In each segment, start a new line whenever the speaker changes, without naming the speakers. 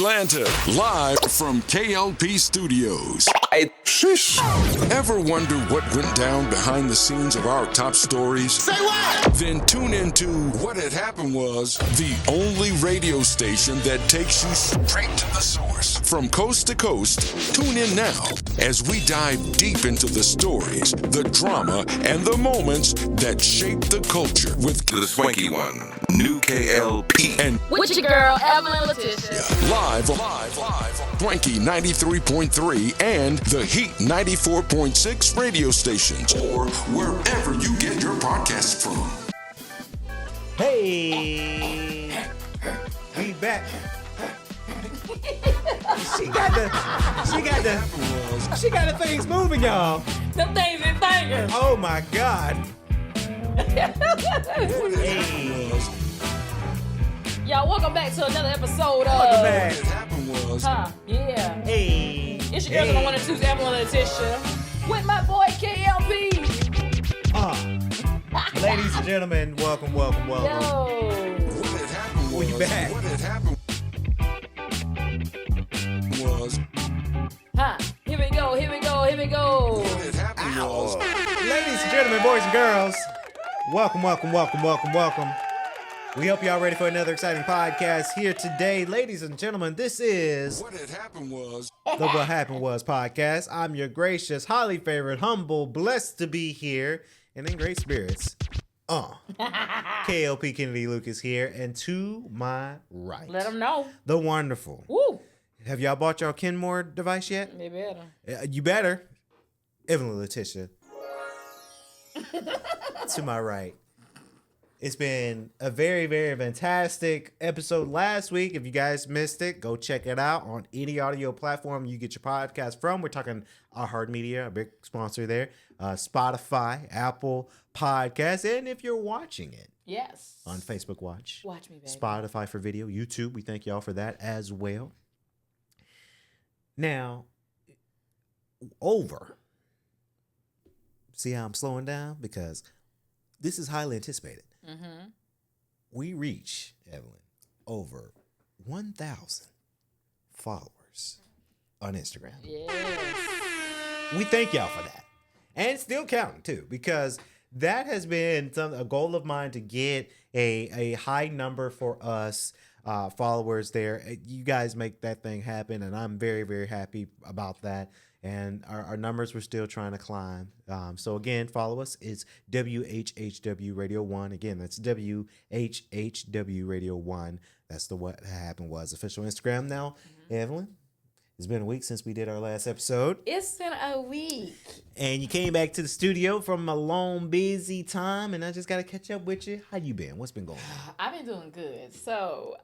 Atlanta, live from K.L.P studios. Ever wonder what went down behind the scenes of our top stories?
Say what?
Then tune into What Had Happened Was, the only radio station that takes you straight to the source. From coast to coast, tune in now as we dive deep into the stories, the drama, and the moments that shape the culture with
The swanky one, new K.L.P.
and
With your girl, Evelyn Letitia.
live, Swanky 93.3 and the Heat 94.6 radio stations, or wherever you get your podcasts from.
Hey, we back. She got the things moving, y'all.
Them things and thingers.
Oh my God. Hey,
Y'all, welcome back to another episode of...
welcome back.
What happened was,
Yeah.
Hey,
It's your girl, the one and two's Evelyn Letitia. With my boy, K.L.P.
Ladies and gentlemen, welcome.
Yo.
what had happened was,
We back.
what had happened was,
Here we go.
what had happened was,
Ladies and gentlemen, boys and girls, welcome. We hope y'all ready for another exciting podcast here today. Ladies and gentlemen, this is
what had happened was,
the What Happened Was podcast. I'm your gracious, highly favored, humble, blessed to be here, and in great spirits. K.L.P. Kennedy Lucas here, and to my right,
Let them know.
the wonderful.
Woo.
Have y'all bought your Kenmore device yet?
They better.
You better. Evelyn Letitia. To my right. It's been a very, very fantastic episode last week. If you guys missed it, go check it out on any audio platform you get your podcast from. We're talking iHeartMedia, a big sponsor there. Spotify, Apple Podcasts, and if you're watching it
Yes.
on Facebook Watch,
Watch me, baby.
Spotify for video, YouTube, we thank y'all for that as well. Now, see how I'm slowing down? Because this is highly anticipated.
Mm-hmm.
We reach, Evelyn, over 1,000 followers on Instagram.
Yes.
We thank y'all for that. And still counting, too, because that has been a goal of mine to get a high number for us followers there. You guys make that thing happen, and I'm very, very happy about that. And our numbers were still trying to climb. So again, follow us. It's WHHW Radio 1. Again, that's WHHW Radio 1. That's the What Happened Was official Instagram now. Mm-hmm. Evelyn, it's been a week since we did our last episode.
It's been a week.
And you came back to the studio from a long, busy time, and I just got to catch up with you. How you been? What's been going on?
I've been doing good. So,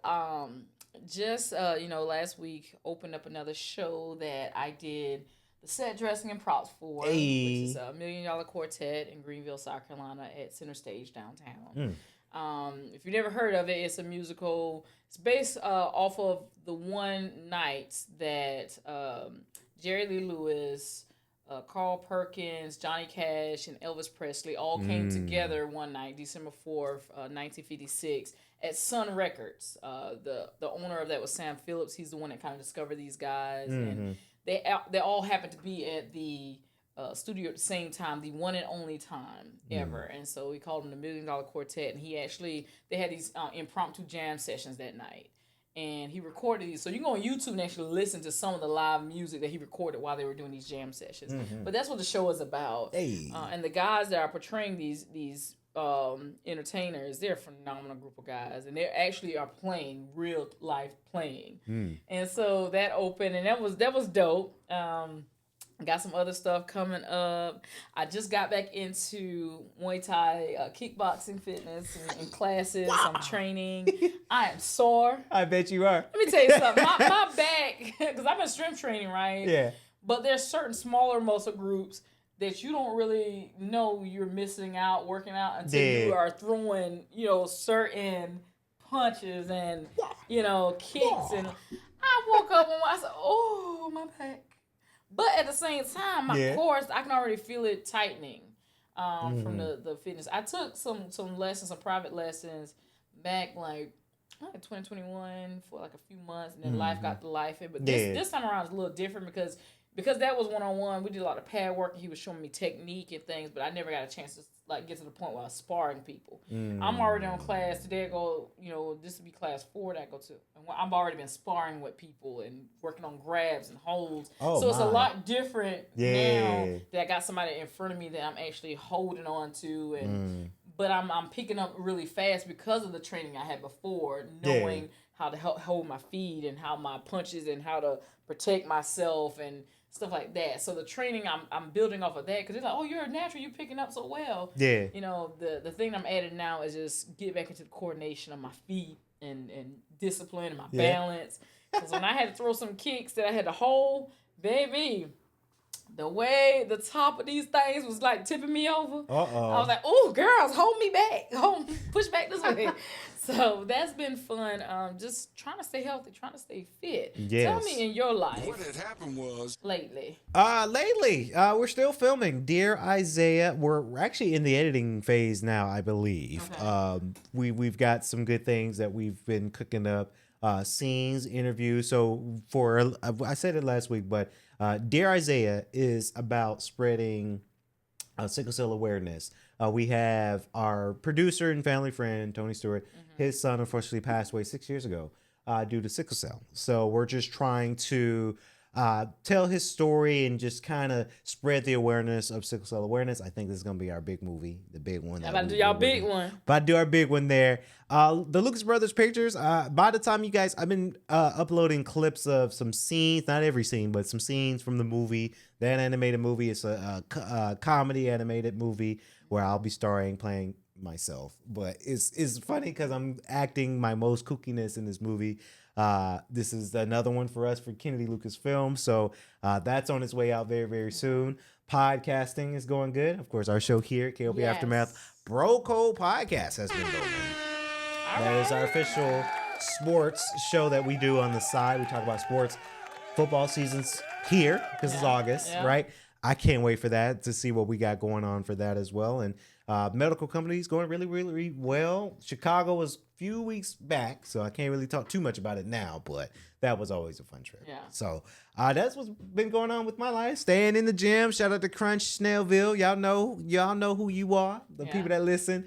just, last week opened up another show that I did the set dressing and props for, which is a $1 Million Quartet in Greenville, South Carolina at Center Stage downtown. If you've never heard of it, it's a musical. It's based off of the one night that Jerry Lee Lewis, Carl Perkins, Johnny Cash, and Elvis Presley all came together one night, December 4th, 1956, at Sun Records. The owner of that was Sam Phillips. He's the one that kind of discovered these guys. And they all happened to be at the studio at the same time, the one and only time ever. And so we called him the $1 Million Quartet. And they had these impromptu jam sessions that night. And he recorded these. So you can go on YouTube and actually listen to some of the live music that he recorded while they were doing these jam sessions. But that's what the show is about.
Hey.
And the guys that are portraying these entertainers, they're a phenomenal group of guys. And they actually are playing, real life playing. And so that opened, and that was dope. Got some other stuff coming up. I just got back into Muay Thai, kickboxing fitness and classes. Wow. I'm training. I am sore.
I bet you are.
Let me tell you something. My back, because I've been strength training, right?
Yeah.
But there's certain smaller muscle groups that you don't really know you're missing out, working out, until you are throwing, certain punches and, kicks. And I woke up and I said, oh, my back. But at the same time, my core, I can already feel it tightening from the fitness. I took some lessons, some private lessons back like like 2021 for like a few months, and then life got to life. But this time around is a little different because that was one-on-one. We did a lot of pad work, and he was showing me technique and things, but I never got a chance to like get to the point where I was sparring people. I'm already on class today. I go, this will be class 4 that I go to. And I've already been sparring with people and working on grabs and holds. So it's a lot different now that I got somebody in front of me that I'm actually holding on to, and but I'm picking up really fast because of the training I had before, knowing how to help hold my feet and how my punches and how to protect myself and stuff like that. So the training I'm building off of that, because it's like, oh, you're a natural, you're picking up so well. Yeah. The thing I'm adding now is just get back into the coordination of my feet and discipline and my balance. Because when I had to throw some kicks that I had to hold, baby, the way the top of these things was like tipping me over, I was like, oh, girls, hold me back. Push back this way. So that's been fun. Just trying to stay healthy, trying to stay fit. Yes. Tell me in your life.
What had happened was
lately,
we're still filming Dear Isaiah. We're actually in the editing phase now, I believe. Okay. We've got some good things that we've been cooking up. Scenes, interviews. So I said it last week, but Dear Isaiah is about spreading sickle cell awareness. We have our producer and family friend, Tony Stewart. His son unfortunately passed away 6 years ago due to sickle cell. So we're just trying to tell his story and just kind of spread the awareness of sickle cell awareness. I think this is going to be our big movie, the big one.
About to do y'all big one.
About to do our big one there. The Lucas Brothers pictures, by the time you guys, I've been uploading clips of some scenes, not every scene, but some scenes from the movie, that animated movie. It's a comedy animated movie where I'll be playing myself. But it's funny because I'm acting my most kookiness in this movie. This is another one for us for Kennedy Lucasfilm. So that's on its way out very, very soon. Podcasting is going good. Of course, our show here, K.L.P. Aftermath, Bro Code Podcast has been going. That is our official sports show that we do on the side. We talk about sports. Football season's here because it's August, right? I can't wait for that, to see what we got going on for that as well. And medical companies going really, really, really well. Chicago was a few weeks back, so I can't really talk too much about it now, but that was always a fun trip. Yeah. So that's what's been going on with my life. Staying in the gym. Shout out to Crunch Snellville. Y'all know who you are. The people that listen.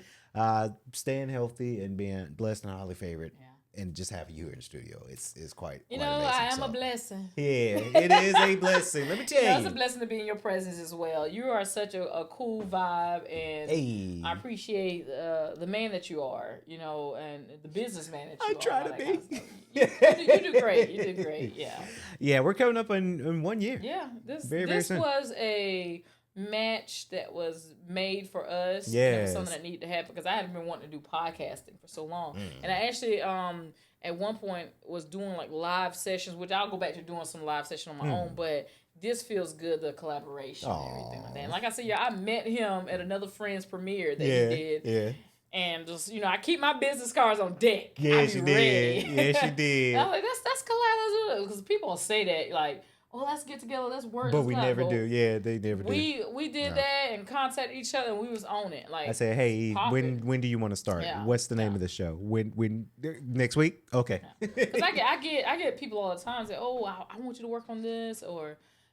Staying healthy and being blessed and highly favored. Yeah. And just having you here in the studio, it's quite amazing.
I am a blessing.
Yeah, it is a blessing. Let me tell you.
It's a blessing to be in your presence as well. You are such a cool vibe, and I appreciate the man that you are, and the businessman that you are.
I try to be.
You do great. You did great. Yeah.
Yeah, we're coming up in 1 year.
Yeah, this was a match that was made for us.
Yeah,
it was something that needed to happen because I had been wanting to do podcasting for so long, and I actually at one point was doing like live sessions, which I'll go back to doing some live session on my own, but this feels good, the collaboration and everything like that. And like I said, I met him at another friend's premiere that he did. Yeah. And just, I keep my business cards on deck.
Yeah, she did. Yeah, she did.
I was like, that's collab. Because people say that, like, oh, let's get together, let's work.
But we never do. Yeah, they never do.
We did that and contacted each other, and we was on it. Like,
I said, hey, when do you want to start? Yeah. What's the name of the show? When next week? Okay.
Because I get people all the time say, oh, I want you to work on this,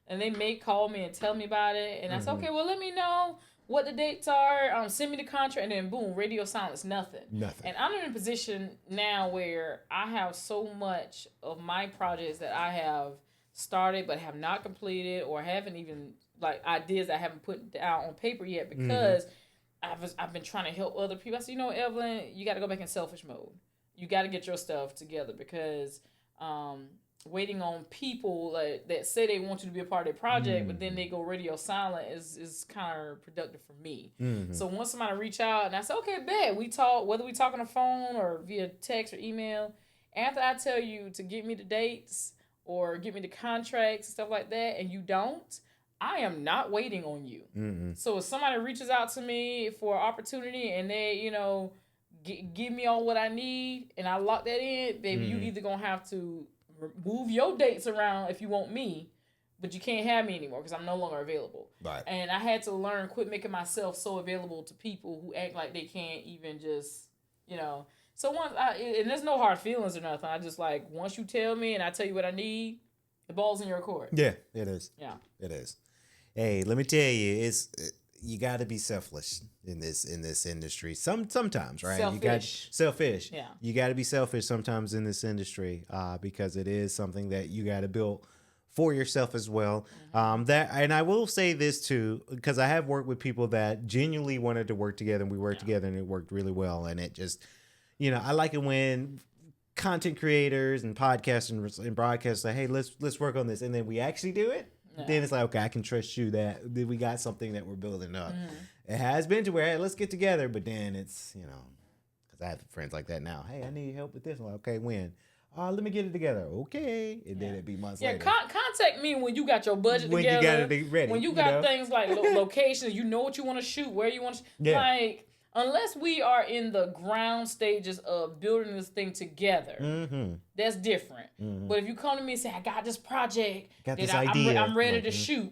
and they may call me and tell me about it, and I say, okay, well, let me know what the dates are. Send me the contract, and then boom, radio silence, nothing. And I'm in a position now where I have so much of my projects that I have started but have not completed, or haven't even, like, ideas I haven't put down on paper yet because I've been trying to help other people. I said, Evelyn, you got to go back in selfish mode. You got to get your stuff together because waiting on people that say they want you to be a part of their project, but then they go radio silent is counterproductive for me. So once somebody reach out and I say, okay, bet, we talk, whether we talk on the phone or via text or email, after I tell you to get me the dates or give me the contracts and stuff like that, and you don't, I am not waiting on you. So if somebody reaches out to me for an opportunity and they, give me all what I need and I lock that in, baby, you either going to have to move your dates around if you want me, but you can't have me anymore because I'm no longer available. Right. And I had to quit making myself so available to people who act like they can't even just, So and there's no hard feelings or nothing. I just like, once you tell me and I tell you what I need, the ball's in your court.
Yeah, it is.
Yeah.
It is. Hey, let me tell you, you got to be selfish in this industry. Sometimes, right? Selfish.
Yeah.
You got to be selfish sometimes in this industry, because it is something that you got to build for yourself as well. And I will say this too, because I have worked with people that genuinely wanted to work together, and we worked together, and it worked really well. And it just, I like it when content creators and podcasters and broadcasters say, "Hey, let's work on this," and then we actually do it. Then it's like, okay, I can trust you that we got something that we're building up. It has been to where, hey, let's get together, but then it's, because I have friends like that now. Hey, I need help with this. I'm like, okay, when? Let me get it together. Okay. And then it'd be months later.
Contact me when you got your budget
when
together.
When you got it ready.
When you got things like locations, you know what you want to shoot, where you want to shoot.
Yeah.
Like, unless we are in the ground stages of building this thing together, that's different. But if you come to me and say, I got this project, I'm ready to shoot,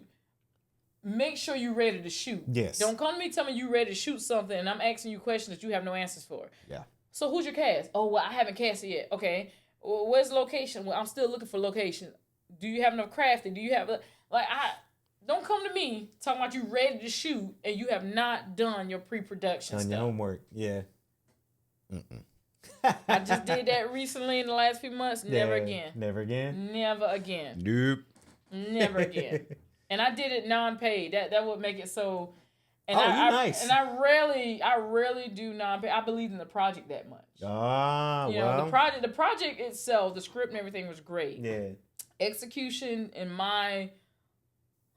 make sure you're ready to shoot.
Yes.
Don't come to me telling me you're ready to shoot something and I'm asking you questions that you have no answers for.
Yeah.
So who's your cast? Oh, well, I haven't cast it yet. Okay. Well, where's the location? Well, I'm still looking for location. Do you have enough crafting? Do you have, don't come to me talking about you ready to shoot and you have not done your pre-production stuff.
Done your homework, yeah.
I just did that recently in the last few months. Never again.
Never again?
Never again.
Nope.
Never again. And I did it non-paid. That would make it so. And
nice.
And I rarely do non-paid. I believe in the project that much. The project itself, the script and everything was great.
Yeah.
Execution, in my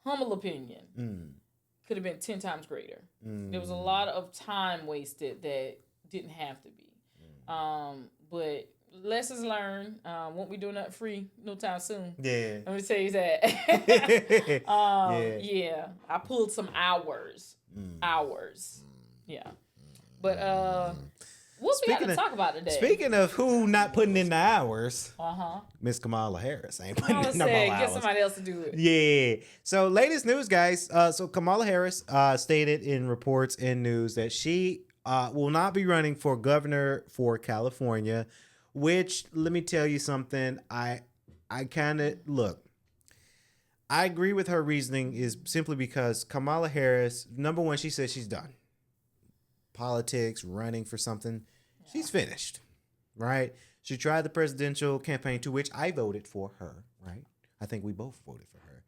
humble opinion, could have been 10 times greater. There was a lot of time wasted that didn't have to be. But lessons learned. Won't be doing nothing free no time soon.
Yeah.
Let me tell you that. Yeah. I pulled some hours. Yeah. But what we got to talk about today?
Speaking of who not putting in the hours, Miss Kamala Harris ain't putting in no more hours.
Get somebody else to do it.
Yeah. So latest news, guys. So Kamala Harris stated in reports and news that she will not be running for governor for California, which, let me tell you something. I kind of look. I agree with her reasoning is simply because Kamala Harris, number one, she says she's done. Politics, running for something, she's finished, right? She tried the presidential campaign, to which I voted for her, right? I think we both voted for her.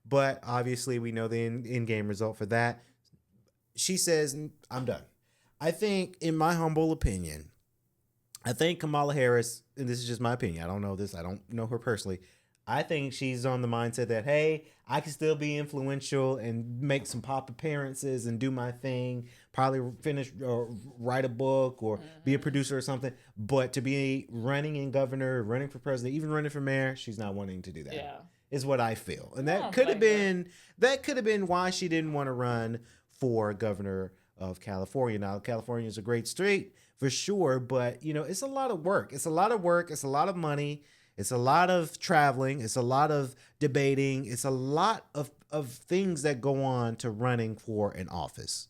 But obviously we know the in-game result for that. She says, I'm done. I think, in my humble opinion, I think Kamala Harris, and this is just my opinion, I don't know this, I don't know her personally, I think she's on the mindset that, hey, I can still be influential and make some pop appearances and do my thing, probably finish or write a book or be a producer or something. But to be running in governor, running for president, even running for mayor, she's not wanting to do that.
Yeah.
Is what I feel. And that could have been why she didn't want to run for governor of California. Now, California is a great state for sure, but it's a lot of work. It's a lot of work. It's a lot of money. It's a lot of traveling. It's a lot of debating. It's a lot of things that go on to running for an office.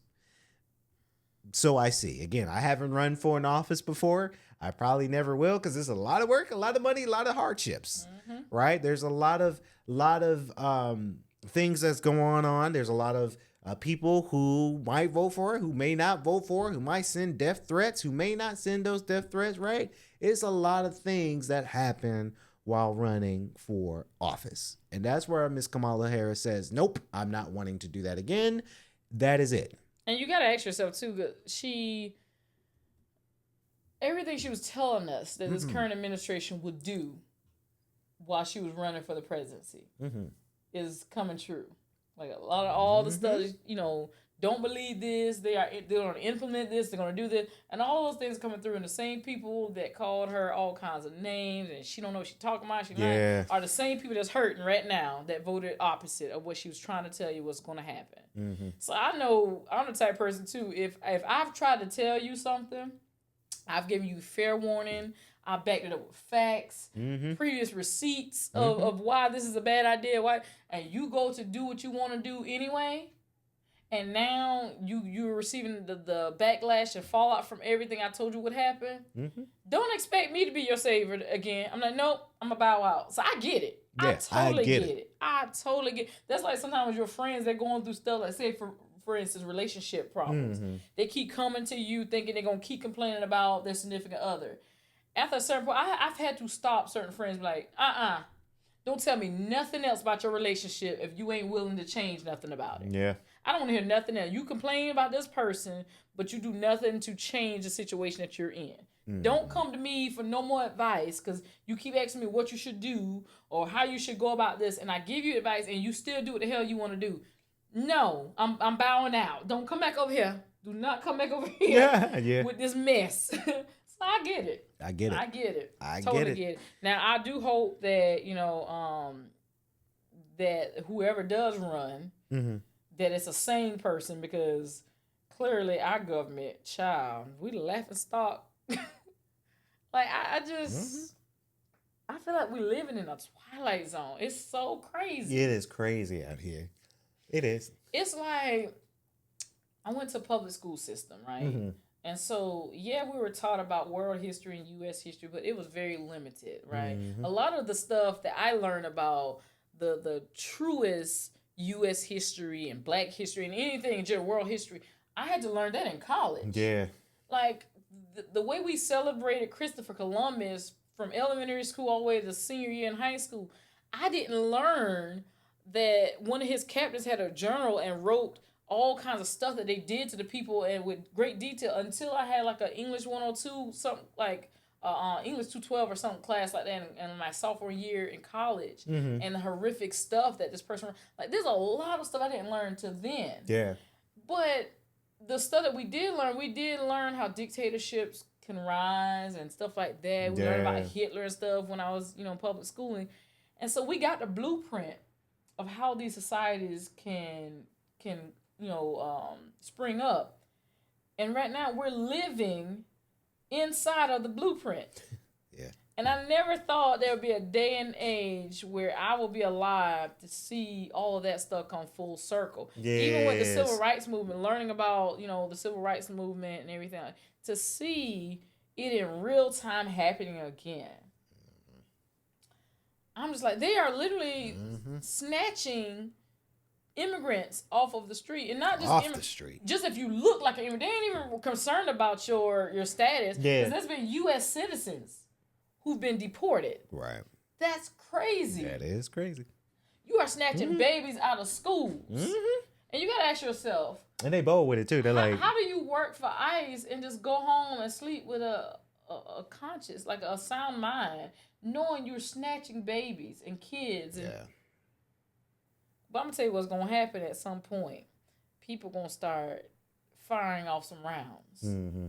So I see. Again, I haven't run for an office before. I probably never will because it's a lot of work, a lot of money, a lot of hardships, right? There's a lot of things that's going on. There's a lot of people who might vote for her, who may not vote for her, who might send death threats, who may not send those death threats, right? It's a lot of things that happen while running for office. And that's where Miss Kamala Harris says, nope, I'm not wanting to do that again. That is it.
And you got to ask yourself, too, everything she was telling us that this current administration would do while she was running for the presidency is coming true. Like a lot of all the stuff, don't believe this. They're going to implement this. They're going to do this. And all those things coming through. And the same people that called her all kinds of names and she don't know what she's talking about. Are the same people that's hurting right now that voted opposite of what she was trying to tell you was going to happen. So I know I'm the type of person too. If I've tried to tell you something, I've given you fair warning. I backed it up with facts, previous receipts of why this is a bad idea. And you go to do what you want to do anyway. and now you're receiving the backlash and fallout from everything I told you would happen. Mm-hmm. Don't expect me to be your savior again. I'm like, nope, I'm gonna bow out. So I get it.
Yeah,
I totally get it. I totally get it. That's like sometimes with your friends, they're going through stuff, like say for instance, relationship problems. Mm-hmm. They keep coming to you thinking they're gonna keep complaining about their significant other. After a certain point, I've had to stop certain friends, like, don't tell me nothing else about your relationship if you ain't willing to change nothing about it.
Yeah.
I don't want to hear nothing else. You complain about this person, but you do nothing to change the situation that you're in. Mm. Don't come to me for no more advice because you keep asking me what you should do or how you should go about this, and I give you advice and you still do what the hell you want to do. No, I'm bowing out. Don't come back over here. Do not come back over here with this mess. So I get it. I get it. Totally get it. Now I do hope that that whoever does run, mm-hmm. that it's a sane person, because clearly our government, child, we the laughing stock. Like I just, mm-hmm. I feel like we're living in a twilight zone. It's so crazy.
It is crazy out here. It is.
It's like I went to a public school system, right? Mm-hmm. And so, we were taught about world history and U.S. history, but it was very limited, right? Mm-hmm. A lot of the stuff that I learned about the truest U.S. history and Black history and anything in general, world history, I had to learn that in college.
Yeah.
Like, the way we celebrated Christopher Columbus from elementary school all the way to senior year in high school, I didn't learn that one of his captains had a journal and wrote all kinds of stuff that they did to the people and with great detail until I had like an English 102, something like English 212 or something class like that in my sophomore year in college. Mm-hmm. And the horrific stuff that this person, like there's a lot of stuff I didn't learn till then.
Yeah.
But the stuff that we did learn how dictatorships can rise and stuff like that. We learned about Hitler and stuff when I was, public schooling. And so we got the blueprint of how these societies can spring up. And right now we're living inside of the blueprint.
Yeah.
And I never thought there would be a day and age where I will be alive to see all of that stuff come full circle. Yes. Even with the civil rights movement, learning about, the civil rights movement and everything, to see it in real time happening again. I'm just like, they are literally snatching immigrants off of the street, and not just
off the street.
Just if you look like an immigrant, they ain't even concerned about your status. Yeah, because there's been U.S. citizens who've been deported.
Right.
That's crazy.
That is crazy.
You are snatching babies out of schools, and you gotta ask yourself.
And they bold with it too. They're like,
how do you work for ICE and just go home and sleep with a conscious, like a sound mind, knowing you're snatching babies and kids and. Yeah. But I'm going to tell you what's going to happen at some point. People going to start firing off some rounds. Mm-hmm.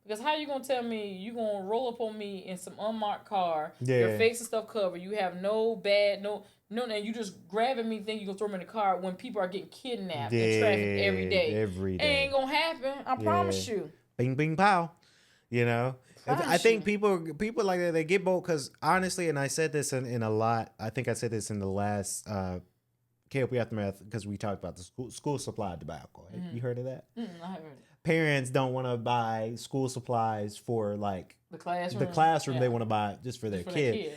Because how you going to tell me you going to roll up on me in some unmarked car, your face and stuff covered, you have no, and you just grabbing me thinking you going to throw me in the car when people are getting kidnapped in traffic every day. It ain't going to happen. I promise you.
Bing, bing, pow. I think people like that, they get bold because honestly, and I said this in a lot, I think I said this in the last K.L.P. Aftermath, because we talked about the school supply debacle. Mm-hmm. You heard of that?
I haven't heard it.
Parents don't want to buy school supplies for like
the classroom.
They want to buy it just for their kid.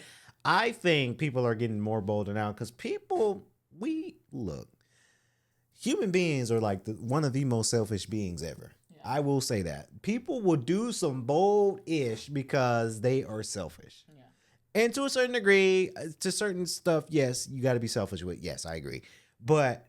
I think people are getting more bolder now because human beings are like one of the most selfish beings ever. Yeah. I will say that. People will do some bold-ish because they are selfish. Yeah. And to a certain degree, to certain stuff, yes, you got to be selfish with. Yes, I agree. But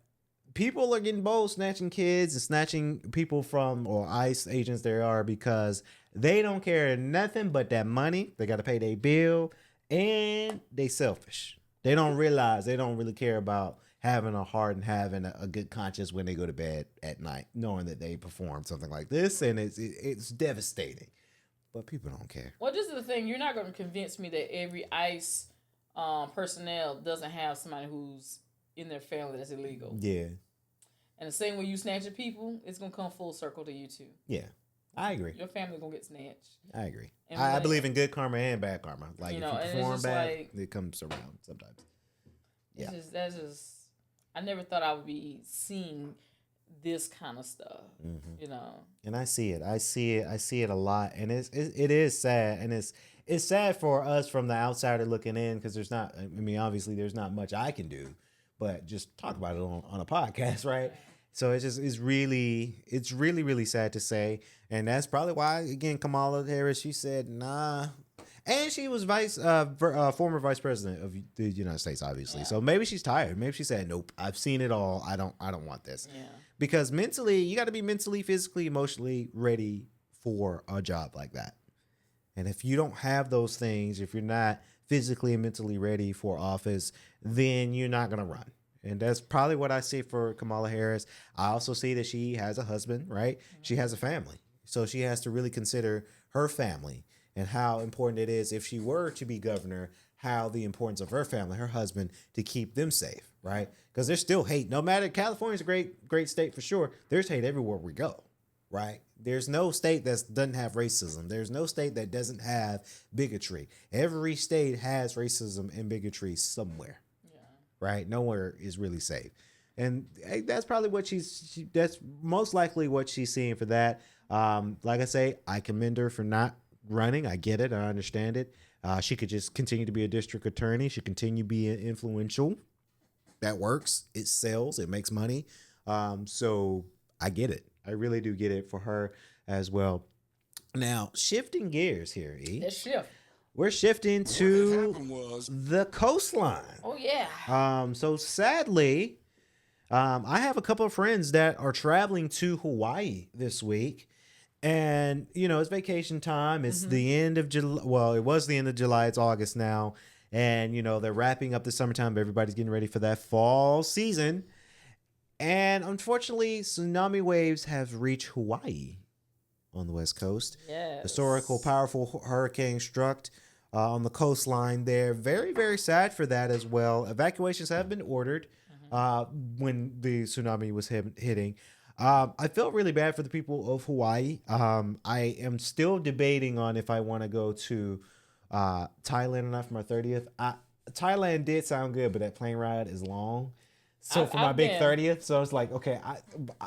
people are getting bold, snatching kids and snatching people from, or ICE agents there are, because they don't care nothing but that money. They got to pay their bill, and they selfish. They don't realize, they don't really care about having a heart and having a good conscience when they go to bed at night, knowing that they performed something like this, and it's devastating. But people don't care.
Well, this is the thing. You're not going to convince me that every ICE personnel doesn't have somebody who's in their family that's illegal.
Yeah.
And the same way you snatch at people, it's going to come full circle to you too.
Yeah. I agree.
Your family going to get snatched.
I agree. I believe in good karma and bad karma. Like, if you perform bad, it comes around sometimes. Yeah.
That's just, I never thought I would be seeing this kind of stuff, you know.
And I see it. I see it a lot, and it is sad, and it's sad for us from the outsider looking in because there's not. I mean, obviously, there's not much I can do, but just talk about it on a podcast, right? So it's really sad to say, and that's probably why again Kamala Harris, she said nah. And she was former vice president of the United States, obviously. Yeah. So maybe she's tired. Maybe she said, "Nope, I've seen it all. I don't want this."
Yeah.
Because mentally, you got to be mentally, physically, emotionally ready for a job like that. And if you don't have those things, if you're not physically and mentally ready for office, then you're not gonna run. And that's probably what I see for Kamala Harris. I also see that she has a husband, right? Mm-hmm. She has a family, so she has to really consider her family. And how important it is if she were to be governor, how the importance of her family, her husband, to keep them safe, right? Because there's still hate. No matter, California's a great state for sure. There's hate everywhere we go, right? There's no state that doesn't have racism. There's no state that doesn't have bigotry. Every state has racism and bigotry somewhere, right? Nowhere is really safe. And that's probably what that's most likely what she's seeing for that. Like I say, I commend her for not running. I get it. I understand it. She could just continue to be a district attorney. She continue being influential. That works. It sells. It makes money. So I get it. I really do get it for her as well. Now, shifting gears here, E.
Let's shift.
We're shifting to the coastline.
Oh, yeah.
So sadly, I have a couple of friends that are traveling to Hawaii this week. And, you know, it's vacation time. It's the end of July. Well, it was the end of July. It's August now. And, you know, they're wrapping up the summertime. Everybody's getting ready for that fall season. And unfortunately, tsunami waves have reached Hawaii on the West Coast.
Yes.
Historical, powerful hurricane struck on the coastline there. Very, very sad for that as well. Evacuations have been ordered when the tsunami was hitting. I felt really bad for the people of Hawaii. I am still debating on if I want to go to Thailand or not for my 30th. Thailand did sound good, but that plane ride is long. So for my big 30th, so I was like, okay,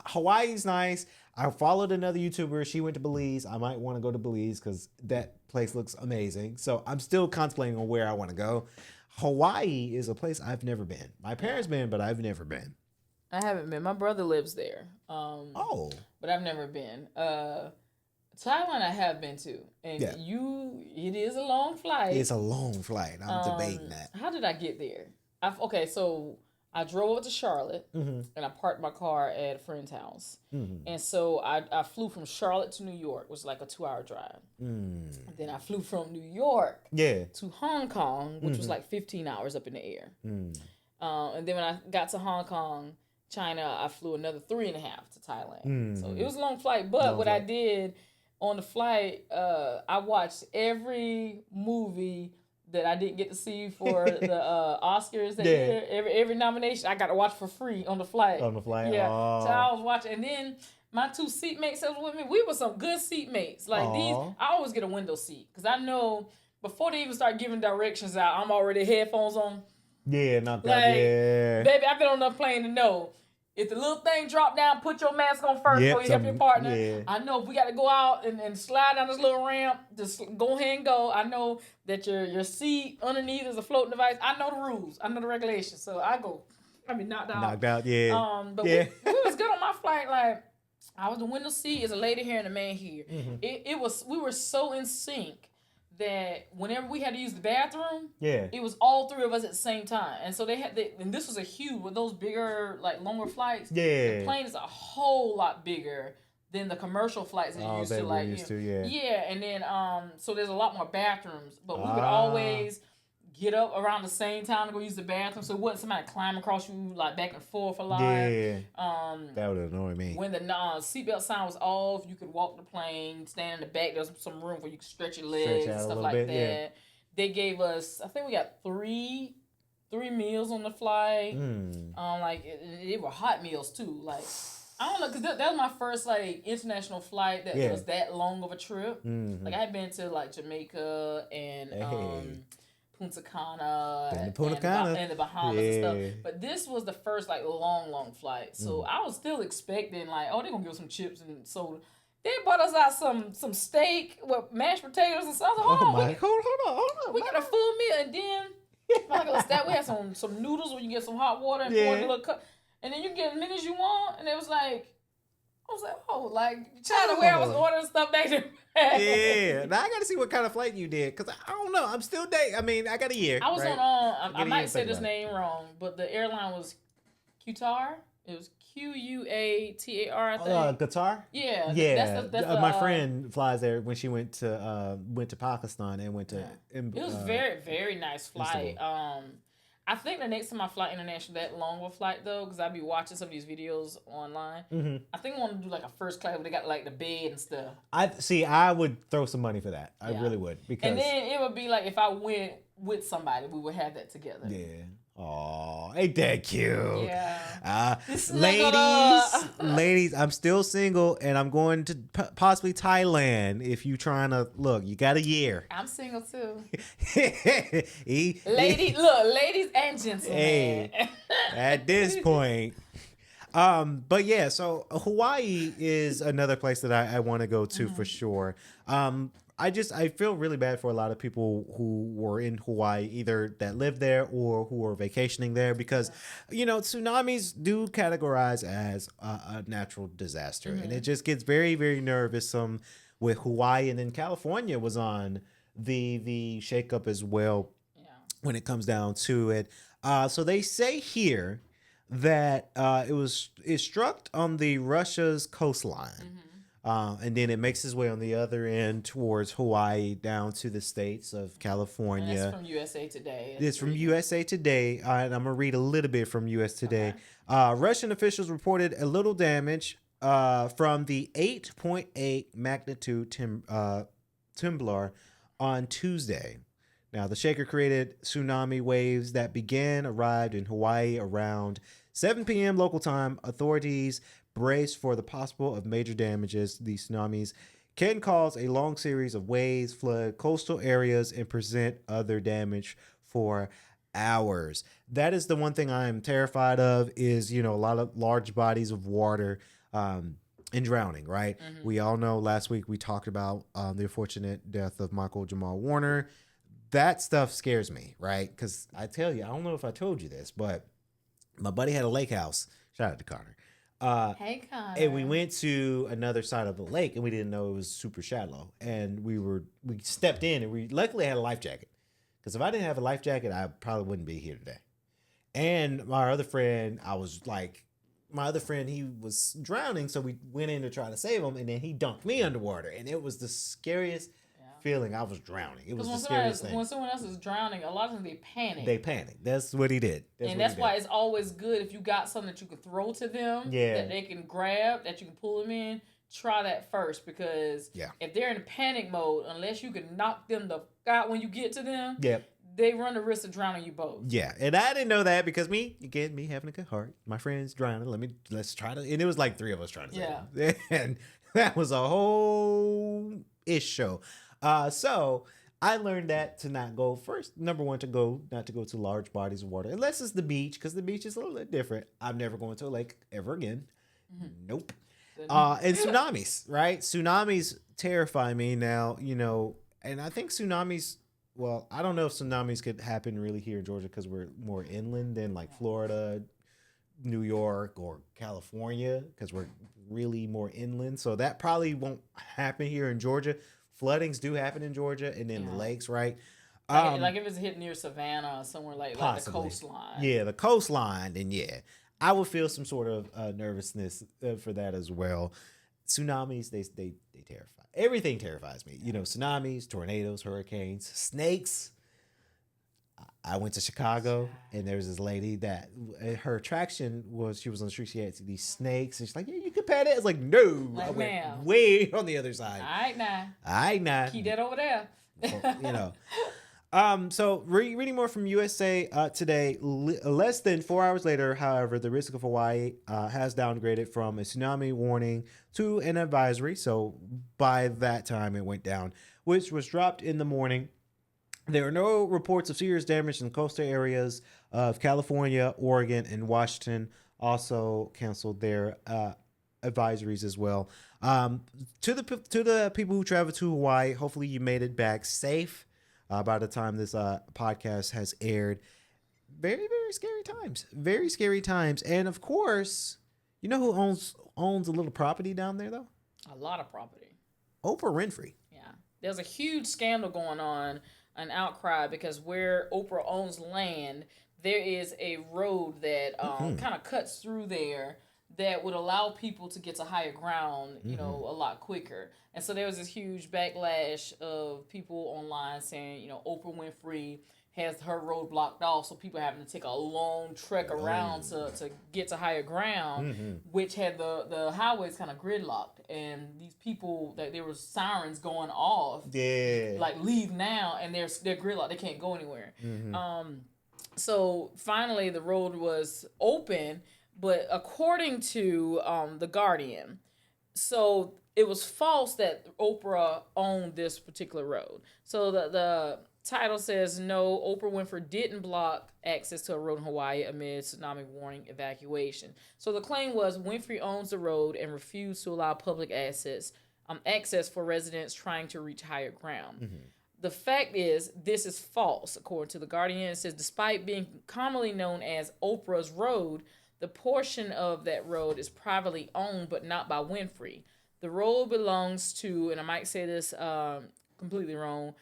Hawaii's nice. I followed another YouTuber. She went to Belize. I might want to go to Belize because that place looks amazing. So I'm still contemplating on where I want to go. Hawaii is a place I've never been. My parents been, but I've never been.
I haven't been. My brother lives there. But I've never been. Thailand I have been to. And it is a long flight.
It's a long flight. I'm debating that.
How did I get there? So I drove over to Charlotte and I parked my car at a friend's house. And so I flew from Charlotte to New York. It was like a 2-hour drive. Then I flew from New York to Hong Kong, which was like 15 hours up in the air. And then when I got to Hong Kong, China, I flew another 3.5 to Thailand. So it was a long flight. But I did on the flight, I watched every movie that I didn't get to see for the Oscars that year. Every nomination I got to watch for free on the flight. Yeah. So I was watching. And then my 2 seatmates that was with me, we were some good seatmates. Like these, I always get a window seat. Because I know before they even start giving directions out, I'm already headphones on.
Yeah, not that.
Baby, I've been on the plane to know. If the little thing drop down, put your mask on first before you help your partner. Yeah. I know if we got to go out and slide down this little ramp, just go ahead and go. I know that your seat underneath is a floating device. I know the rules. I know the regulations. So I go. I mean, knocked out.
Yeah.
But we was good on my flight. Like, I was the window seat. Is a lady here and a man here. We were so in sync that whenever we had to use the bathroom, it was all 3 of us at the same time. And so and this was a huge, with those bigger, like longer flights, the plane is a whole lot bigger than the commercial flights that you used to. Yeah, and then, so there's a lot more bathrooms, but we would always get up around the same time to go use the bathroom, so it wasn't somebody climbing across you like back and forth a lot.
That would annoy me.
When the seatbelt sign was off, you could walk the plane, stand in the back. There's some room where you could stretch your legs and stuff like that. Yeah. They gave us, I think we got three meals on the flight. Like it were hot meals too. Like I don't know, because that was my first like international flight that was that long of a trip. Like I had been to like Jamaica and Punta Cana
Been to Punta Cana.
and the Bahamas and stuff.
Yeah.
But this was the first like long flight. So I was still expecting like, oh, they're gonna give us some chips and soda. They brought us out some steak with mashed potatoes and stuff.
Oh
Oh,
my! Hold on.
we got a full meal, and then like we had some noodles where you get some hot water and pour in a little cup, and then you get as many as you want. And it was like, I was like, oh, like China where I was ordering stuff back there.
Yeah, now I got to see what kind of flight you did because I don't know. I'm still dating. I mean, I got a year.
I was
right?
I might say this name wrong, but the airline was Qatar. It was Quatar, I think.
Qatar.
Yeah,
yeah. My friend flies there when she went to Pakistan and went to.
It was very nice flight. I think the next time I fly international, that long of a flight though, because I'll be watching some of these videos online. Mm-hmm. I think I want to do like a first class where they got like the bed and stuff.
I would throw some money for that. I really would because. And
then it would be like if I went with somebody, we would have that together.
Yeah. Oh, ain't that cute?
Yeah.
Ladies, I'm still single and I'm going to possibly Thailand. If you trying to look, you got a year.
I'm single too.
Ladies
and gentlemen.
Hey, at this point. But yeah, so Hawaii is another place that I want to go to for sure. I feel really bad for a lot of people who were in Hawaii, either that live there or who are vacationing there, because, tsunamis do categorize as a natural disaster. And it just gets very, very nervous with Hawaii. And then California was on the shakeup as well when it comes down to it. So they say here that it struck on the Russia's coastline. And then it makes its way on the other end towards Hawaii down to the states of California.
And that's from USA Today.
It's from USA Today. And I'm going to read a little bit from US Today. Okay. Russian officials reported a little damage from the 8.8 magnitude trembler on Tuesday. Now, the shaker created tsunami waves that arrived in Hawaii around 7 p.m. local time. Authorities brace for the possible of major damages. These tsunamis can cause a long series of waves, flood coastal areas, and present other damage for hours. That is the one thing I am terrified of is, a lot of large bodies of water and drowning, right? Mm-hmm. We all know last week we talked about the unfortunate death of Michael Jamal Warner. That stuff scares me, right? Because I tell you, I don't know if I told you this, but my buddy had a lake house. Shout out to Connor.
Hey, Connor.
And we went to another side of the lake and we didn't know it was super shallow. And we stepped in and we luckily had a life jacket. Because if I didn't have a life jacket, I probably wouldn't be here today. And my other friend, he was drowning. So we went in to try to save him. And then he dunked me underwater. And it was the scariest feeling. I was drowning. It was the scariest thing.
When someone else is drowning, a lot of times they panic.
That's what he did.
That's why it's always good if you got something that you can throw to them, that they can grab, that you can pull them in. Try that first, because if they're in panic mode, unless you can knock them the out when you get to them, they run the risk of drowning you both. Yeah,
and I didn't know that because me having a good heart, my friend's drowning. Let's try to, and it was like 3 of us trying to save him. And that was a whole ish show. So I learned that to not go first. Number one, not to go to large bodies of water, unless it's the beach, because the beach is a little bit different. I'm never going to a lake ever again. Mm-hmm. Nope. And tsunamis, right? Tsunamis terrify me now, and I think tsunamis, well, I don't know if tsunamis could happen really here in Georgia because we're more inland than like Florida, New York, or California, because we're really more inland. So that probably won't happen here in Georgia. Floodings do happen in Georgia and in the lakes, right?
Like if it's hit near Savannah or somewhere like the coastline.
Yeah, the coastline, then I would feel some sort of nervousness for that as well. Tsunamis, they terrify. Everything terrifies me. Tsunamis, tornadoes, hurricanes, snakes. I went to Chicago and there was this lady that her attraction was she was on the street. She had these snakes and she's like, "Yeah, you can pet it." It's like, no, I went way on the other side.
All right now. Keep that over there.
So reading more from USA Today, less than 4 hours later, however, the risk of Hawaii has downgraded from a tsunami warning to an advisory. So by that time it went down, which was dropped in the morning. There are no reports of serious damage in coastal areas of California, Oregon, and Washington. Also canceled their advisories as well. To the people who travel to Hawaii, hopefully you made it back safe by the time this podcast has aired. Very, very scary times. Very scary times. And of course, you know who owns a little property down there though?
A lot of property.
Oprah Winfrey.
Yeah. There's a huge scandal going on, an outcry, because where Oprah owns land, there is a road that kind of cuts through there that would allow people to get to higher ground, you know, a lot quicker. And so there was this huge backlash of people online saying, you know, Oprah Winfrey has her road blocked off, so people having to take a long trek around to get to higher ground, which had the highways kind of gridlocked. And these people, that there was sirens going off, like leave now, and they're gridlocked, they can't go anywhere. So finally the road was open, but according to the Guardian, so it was false that Oprah owned this particular road. So the title says, no, Oprah Winfrey didn't block access to a road in Hawaii amid tsunami warning evacuation. So the claim was Winfrey owns the road and refused to allow public access for residents trying to reach higher ground. The fact is, this is false, according to the Guardian. It says, despite being commonly known as Oprah's Road, the portion of that road is privately owned, but not by Winfrey. The road belongs to, and I might say this completely wrong,